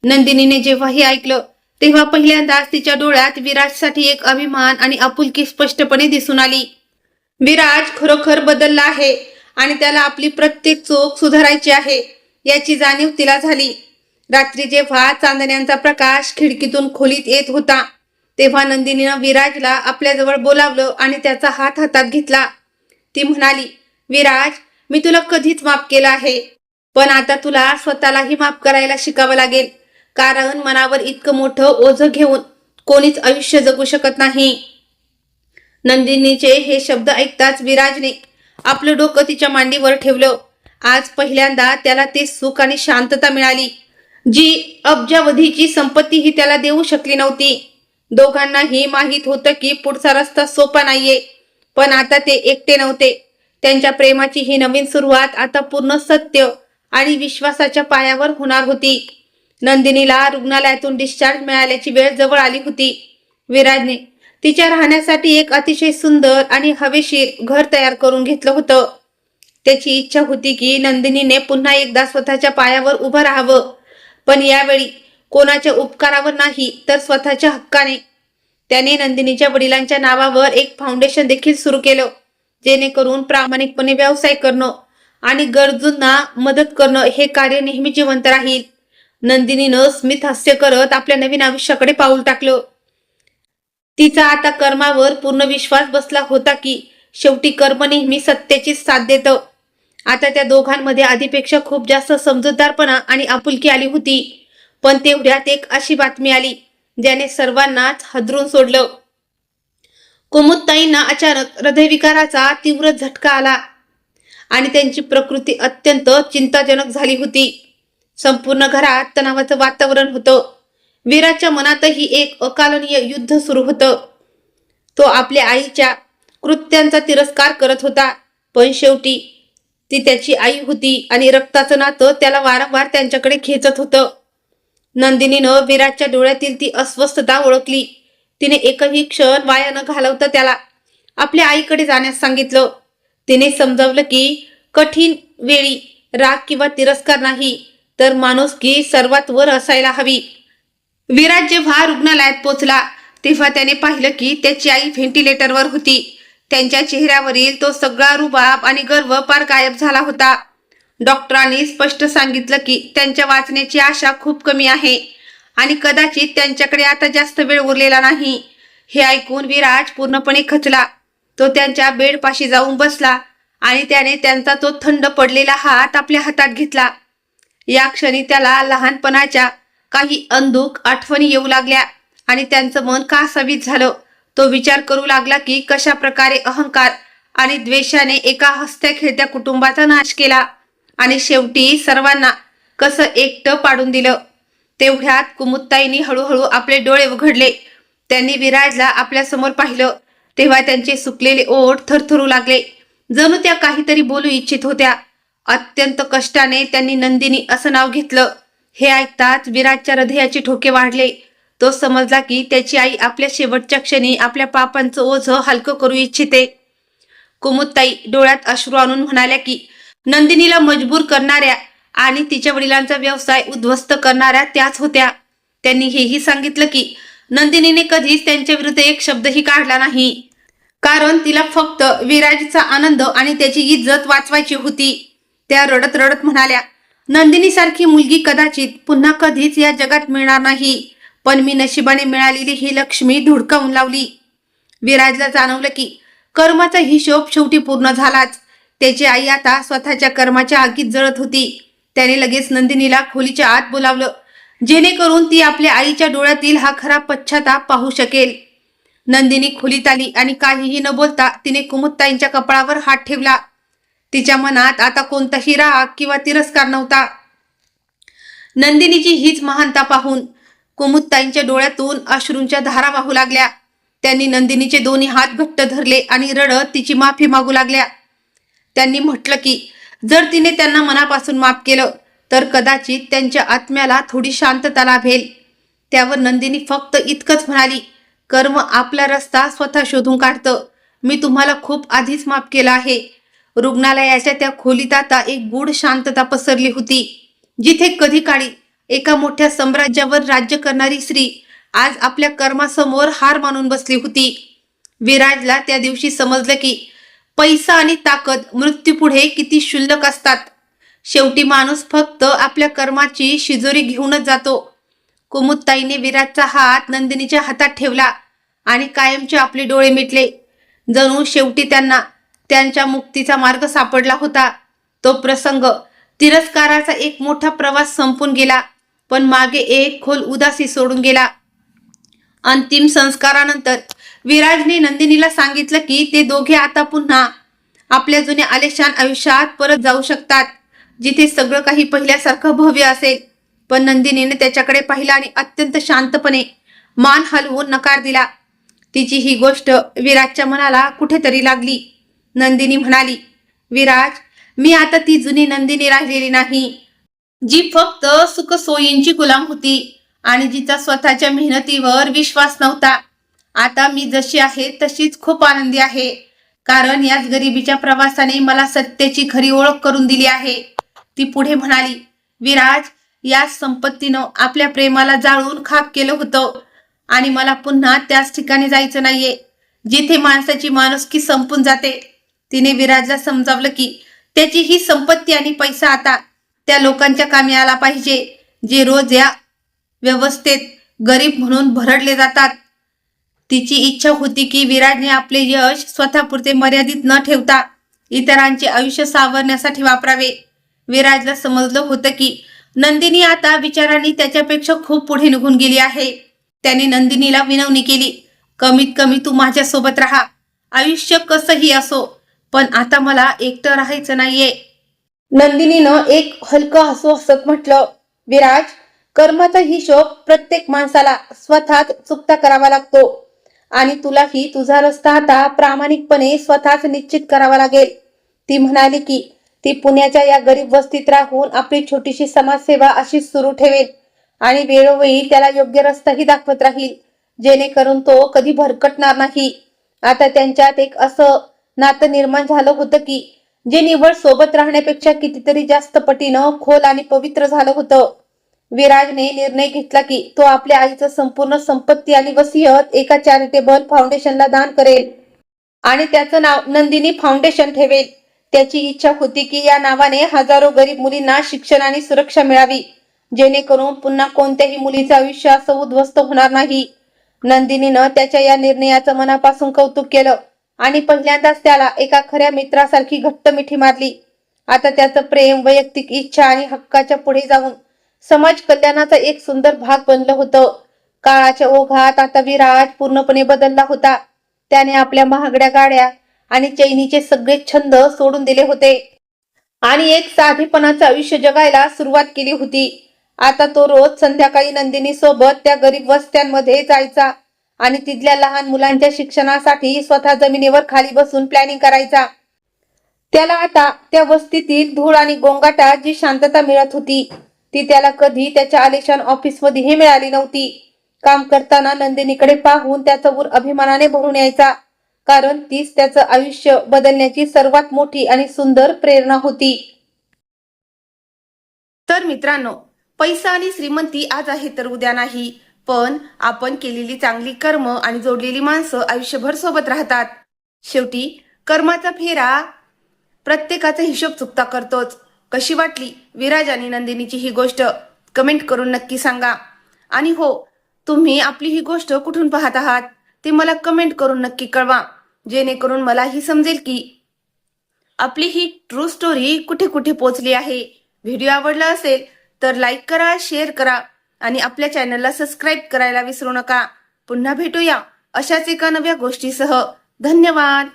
नंदिनीने जेव्हा हे ऐकलं, तेव्हा पहिल्यांदाच तिच्या डोळ्यात विराजसाठी एक अभिमान आणि आपुलकी स्पष्टपणे दिसून आली. विराज खरोखर बदलला आहे आणि त्याला आपली प्रत्येक चूक सुधारायची आहे, याची जाणीव तिला झाली. रात्री जेव्हा चांदण्यांचा प्रकाश खिडकीतून खोलीत येत होता, तेव्हा नंदिनीनं विराजला आपल्याजवळ बोलावलं आणि त्याचा हात हातात घेतला. ती म्हणाली, विराज, मी तुला कधीच माफ केलं आहे, पण आता तुला स्वतःलाही माफ करायला शिकावं लागेल, कारण मनावर इतकं मोठं ओझं घेऊन कोणीच आयुष्य जगू शकत नाही. नंदिनीचे हे शब्द ऐकताच विराजने आपलं डोकं तिच्या मांडीवर ठेवलं. आज पहिल्यांदा त्याला ते सुख आणि शांतता मिळाली, जी अब्जावधीची संपत्तीही त्याला देऊ शकली नव्हती. दोघांनाही माहीत होतं की पुढचा रस्ता सोपा नाहीये, पण आता ते एकटे नव्हते. त्यांच्या प्रेमाची ही नवीन सुरुवात आता पूर्ण सत्य आणि विश्वासाच्या पायावर होणार होती. नंदिनीला रुग्णालयातून डिस्चार्ज मिळाल्याची वेळ जवळ आली होती. विराजने तिच्या राहण्यासाठी एक अतिशय सुंदर आणि हवेशीर घर तयार करून घेतलं होतं. त्याची इच्छा होती की नंदिनीने पुन्हा एकदा स्वतःच्या पायावर उभं राहावं, पण यावेळी कोणाच्या उपकारावर नाही, तर स्वतःच्या हक्काने. त्याने नंदिनीच्या वडिलांच्या नावावर एक फाउंडेशन देखील सुरू केलं, जेणेकरून प्रामाणिकपणे व्यवसाय करणं आणि गरजूंना मदत करणं हे कार्य नेहमी जिवंत राहील. नंदिनीनं स्मित हास्य करत आपल्या नवीन आयुष्याकडे पाऊल टाकलं. तिचा आता कर्मावर पूर्ण विश्वास बसला होता की शेवटी कर्म नेहमी सत्याचीच साथ देतं. आता त्या दोघांमध्ये आधीपेक्षा खूप जास्त समजूतदारपणा आणि आपुलकी आली होती. पण तेवढ्यात एक अशी बातमी आली, ज्याने सर्वांनाच हादरून सोडलं. कुमुदताईंना अचानक हृदयविकाराचा तीव्र झटका आला आणि त्यांची प्रकृती अत्यंत चिंताजनक झाली होती. संपूर्ण घरात तणावाचं वातावरण होतं. विराजच्या मनातही एक अकालनीय युद्ध सुरू होतं. तो आपल्या आईच्या कृत्यांचा तिरस्कार करत होता, पण शेवटी ती त्याची आई होती आणि रक्ताचं नातं त्याला वारंवार त्यांच्याकडे खेचत होतं. नंदिनीनं विराजच्या डोळ्यातील ती अस्वस्थता ओळखली. तिने एकही क्षण वाया न घालवता त्याला आपल्या आईकडे जाण्यास सांगितलं. तिने समजावलं की कठीण वेळी राग किंवा तिरस्कार नाही, तर माणुसकी सर्वात वर असायला हवी. विराज जेव्हा रुग्णालयात पोचला तेव्हा त्याने पाहिलं की त्याची आई व्हेंटिलेटरवर होती. त्यांच्या चेहऱ्यावरील तो सगळा रुबाब आणि गर्व पार गायब झाला होता. डॉक्टरांनी स्पष्ट सांगितलं की त्यांच्या वाचण्याची आशा खूप कमी आहे आणि कदाचित त्यांच्याकडे आता जास्त वेळ उरलेला नाही. हे ऐकून विराज पूर्णपणे खचला. तो त्यांच्या बेडपाशी जाऊन बसला आणि त्याने त्यांचा तो थंड पडलेला हात आपल्या हातात घेतला. या क्षणी त्याला लहानपणाच्या काही अंधुक आठवणी येऊ लागल्या आणि त्यांचं मन कासावीस झालं. तो विचार करू लागला की कशा प्रकारे अहंकार आणि द्वेषाने एका हसत्या खेळत्या कुटुंबाचा नाश केला आणि शेवटी सर्वांना कसं एकटं पाडून दिलं. तेवढ्यात कुमुदताईंनी हळूहळू आपले डोळे उघडले. त्यांनी विराजला आपल्या समोर पाहिलं तेव्हा त्यांचे सुकलेले ओठ थरथरू लागले, जणू त्या काहीतरी बोलू इच्छित होत्या. अत्यंत कष्टाने त्यांनी नंदिनी असं नाव घेतलं. हे ऐकताच विराजच्या हृदयाचे ठोके वाढले. तो समजला की त्याची आई आपल्या शेवटच्या क्षणी आपल्या पापांचं ओझं हलकं करू इच्छिते. कुमुदताई डोळ्यात अश्रू आणून म्हणाल्या की नंदिनीला मजबूर करणाऱ्या आणि तिच्या वडिलांचा व्यवसाय उद्ध्वस्त करणाऱ्या त्याच होत्या. त्यांनी हेही सांगितलं की नंदिनीने कधीच त्यांच्या विरुद्ध एक शब्दही काढला नाही, कारण तिला फक्त विराजचा आनंद आणि त्याची इज्जत वाचवायची होती. त्या रडत रडत म्हणाल्या, नंदिनीसारखी मुलगी कदाचित पुन्हा कधीच या जगात मिळणार नाही, पण मी नशिबाने मिळालेली ही लक्ष्मी धुडकावून लावली. विराजला जाणवलं की कर्माचा हिशोब शेवटी पूर्ण झालाच. त्याची आई आता स्वतःच्या कर्माच्या आगीत जळत होती. त्याने लगेच नंदिनीला खोलीच्या आत बोलावलं, जेणेकरून ती आपल्या आईच्या डोळ्यातील हा खरा पश्चाताप पाहू शकेल. नंदिनी खोलीत आली आणि काहीही न बोलता तिने कुमुदताईंच्या कपाळावर हात ठेवला. तिच्या मनात आता कोणताही राग किंवा तिरस्कार नव्हता. नंदिनीची हीच महानता पाहून कुमुदताईंच्या डोळ्यातून अश्रूंच्या धारा वाहू लागल्या. त्यांनी नंदिनीचे दोन्ही हात घट्ट धरले आणि रडत तिची माफी मागू लागल्या. त्यांनी म्हटलं की जर तिने त्यांना मनापासून माफ केलं तर कदाचित त्यांच्या आत्म्याला थोडी शांतता लाभेल. त्यावर नंदिनी फक्त इतकंच म्हणाली, कर्म आपला रस्ता स्वतः शोधून काढतं. मी तुम्हाला खूप आधीच माफ केलं आहे. रुग्णालयाच्या त्या खोलीत आता एक गूढ शांतता पसरली होती, जिथे कधी काळी एका मोठ्या साम्राज्यावर राज्य करणारी स्त्री आज आपल्या कर्मासमोर हार मानून बसली होती. विराजला त्या दिवशी समजलं की पैसा आणि ताकद मृत्यूपुढे किती क्षुल्लक असतात. शेवटी माणूस फक्त आपल्या कर्माची शिजोरी घेऊनच जातो. कुमुदताईने विराजचा हात नंदिनीच्या हातात ठेवला आणि कायमचे आपले डोळे मिटले. जणू शेवटी त्यांना त्यांच्या मुक्तीचा मार्ग सापडला होता. तो प्रसंग, तिरस्काराचा एक मोठा प्रवास संपून गेला, पण मागे एक खोल उदासी सोडून गेला. अंतिम संस्कारानंतर विराजने नंदिनीला सांगितलं की ते दोघे आता पुन्हा आपल्या जुन्या आलिशान आयुष्यात परत जाऊ शकतात, जिथे सगळं काही पहिल्यासारखं भव्य असेल. पण नंदिनीने त्याच्याकडे पाहिलं आणि अत्यंत शांतपणे मान हलवून नकार दिला. तिची ही गोष्ट विराजच्या मनाला कुठेतरी लागली. नंदिनी म्हणाली, विराज, मी आता ती जुनी नंदिनी राहिलेली नाही, जी फक्त सुखसोयींची गुलाम होती आणि जिचा स्वतःच्या मेहनतीवर विश्वास नव्हता. आता मी जशी आहे तशीच खूप आनंदी आहे, कारण याच गरिबीच्या प्रवासाने मला सत्याची खरी ओळख करून दिली आहे. ती पुढे म्हणाली, विराज, याच संपत्तीनं आपल्या प्रेमाला जाळून खाक केलं होतं आणि मला पुन्हा त्याच ठिकाणी जायचं नाहीये, जिथे माणसाची माणुसकी संपून जाते. तिने विराजला समजावलं की त्याची ही संपत्ती आणि पैसा आता त्या लोकांच्या कामी आला पाहिजे, जे रोज या व्यवस्थेत गरीब म्हणून भरडले जातात. तिची इच्छा होती की विराजने आपले यश स्वतःपुरते मर्यादित न ठेवता इतरांचे आयुष्य सावरण्यासाठी वापरावे. विराजला समजलं होतं की नंदिनी आता विचारांनी त्याच्यापेक्षा खूप पुढे निघून गेली आहे. त्याने नंदिनीला विनवणी केली, कमीत कमी तू माझ्यासोबत राहा. आयुष्य कसंही असो, पण आता मला एकटं राहायचं नाहीये. नंदिनीनं एक हलकं हसू हसत म्हटलं, विराज, कर्माचा हिशोब प्रत्येक माणसाला स्वतःच चुकता करावा लागतो आणि तुलाही तुझा रस्ता आता प्रामाणिकपणे स्वतःच निश्चित करावा लागेल. ती म्हणाली की ती पुण्याच्या या गरीब वस्तीत राहून आपली छोटीशी समाजसेवा अशीच सुरू ठेवेल आणि वेळोवेळी त्याला योग्य रस्ताही दाखवत राहील, जेणेकरून तो कधी भरकटणार नाही. आता त्यांच्यात एक असं नातं निर्माण झालं होतं की जे निव्वळ सोबत राहण्यापेक्षा कितीतरी जास्त पटीनं खोल आणि पवित्र झालं होतं. विराजने निर्णय घेतला की तो आपल्या आईचं संपूर्ण संपत्ती आणि वसियत एका चॅरिटेबल फाउंडेशनला दान करेल आणि त्याचं नाव नंदिनी फाउंडेशन ठेवेल. त्याची इच्छा होती की या नावाने हजारो गरीब मुलींना शिक्षण आणि सुरक्षा मिळावी, जेणेकरून पुन्हा कोणत्याही मुलीचं आयुष्य असं उद्ध्वस्त होणार नाही. नंदिनीनं त्याच्या या निर्णयाचं मनापासून कौतुक केलं आणि पहिल्यांदाच त्याला एका खऱ्या मित्रासारखी घट्ट मिठी मारली. आता त्याचं प्रेम, वैयक्तिक इच्छा आणि हक्काच्या पुढे जाऊन समाज कल्याणाचा एक सुंदर भाग बनलं होतं. काळाच्या ओघात आता विराज पूर्णपणे बदलला होता. त्याने आपल्या महागड्या गाड्या आणि चैनीचे सगळे छंद सोडून दिले होते आणि एक साधेपणाचं आयुष्य जगायला सुरुवात केली होती. आता तो रोज संध्याकाळी नंदिनी सोबत त्या गरीब वस्त्यांमध्ये जायचा आणि तिथल्या लहान मुलांच्या शिक्षणासाठी स्वतः जमिनीवर खाली बसून प्लॅनिंग करायचा. त्याला आता त्या वस्तीतील धूळ आणि गोंगाटात जी शांतता मिळत होती ती त्याला कधी त्याच्या आलिशान ऑफिसमध्येही मिळाली नव्हती. काम करताना नंदिनीकडे पाहून त्याचा ऊर अभिमानाने भरून यायचा, कारण तीच त्याचं आयुष्य बदलण्याची सर्वात मोठी आणि सुंदर प्रेरणा होती. तर मित्रांनो, पैसा आणि श्रीमंती आज आहे तर उद्या नाही, पण आपण केलेली चांगली कर्म आणि जोडलेली माणसं आयुष्यभर सोबत राहतात. शेवटी कर्माचा फेरा प्रत्येकाचा हिशोब चुकता करतोच. कशी वाटली विराज आणि नंदिनीची ही गोष्ट कमेंट करून नक्की सांगा. आणि हो, तुम्ही आपली ही गोष्ट कुठून पाहत आहात ते मला कमेंट करून नक्की कळवा, जेणेकरून मलाही समजेल की आपली ही ट्रू स्टोरी कुठे कुठे पोहोचली आहे. व्हिडिओ आवडला असेल तर लाईक करा, शेअर करा आणि आपल्या चॅनलला सबस्क्राईब करायला विसरू नका. पुन्हा भेटूया अशाच एका नव्या गोष्टीसह. धन्यवाद.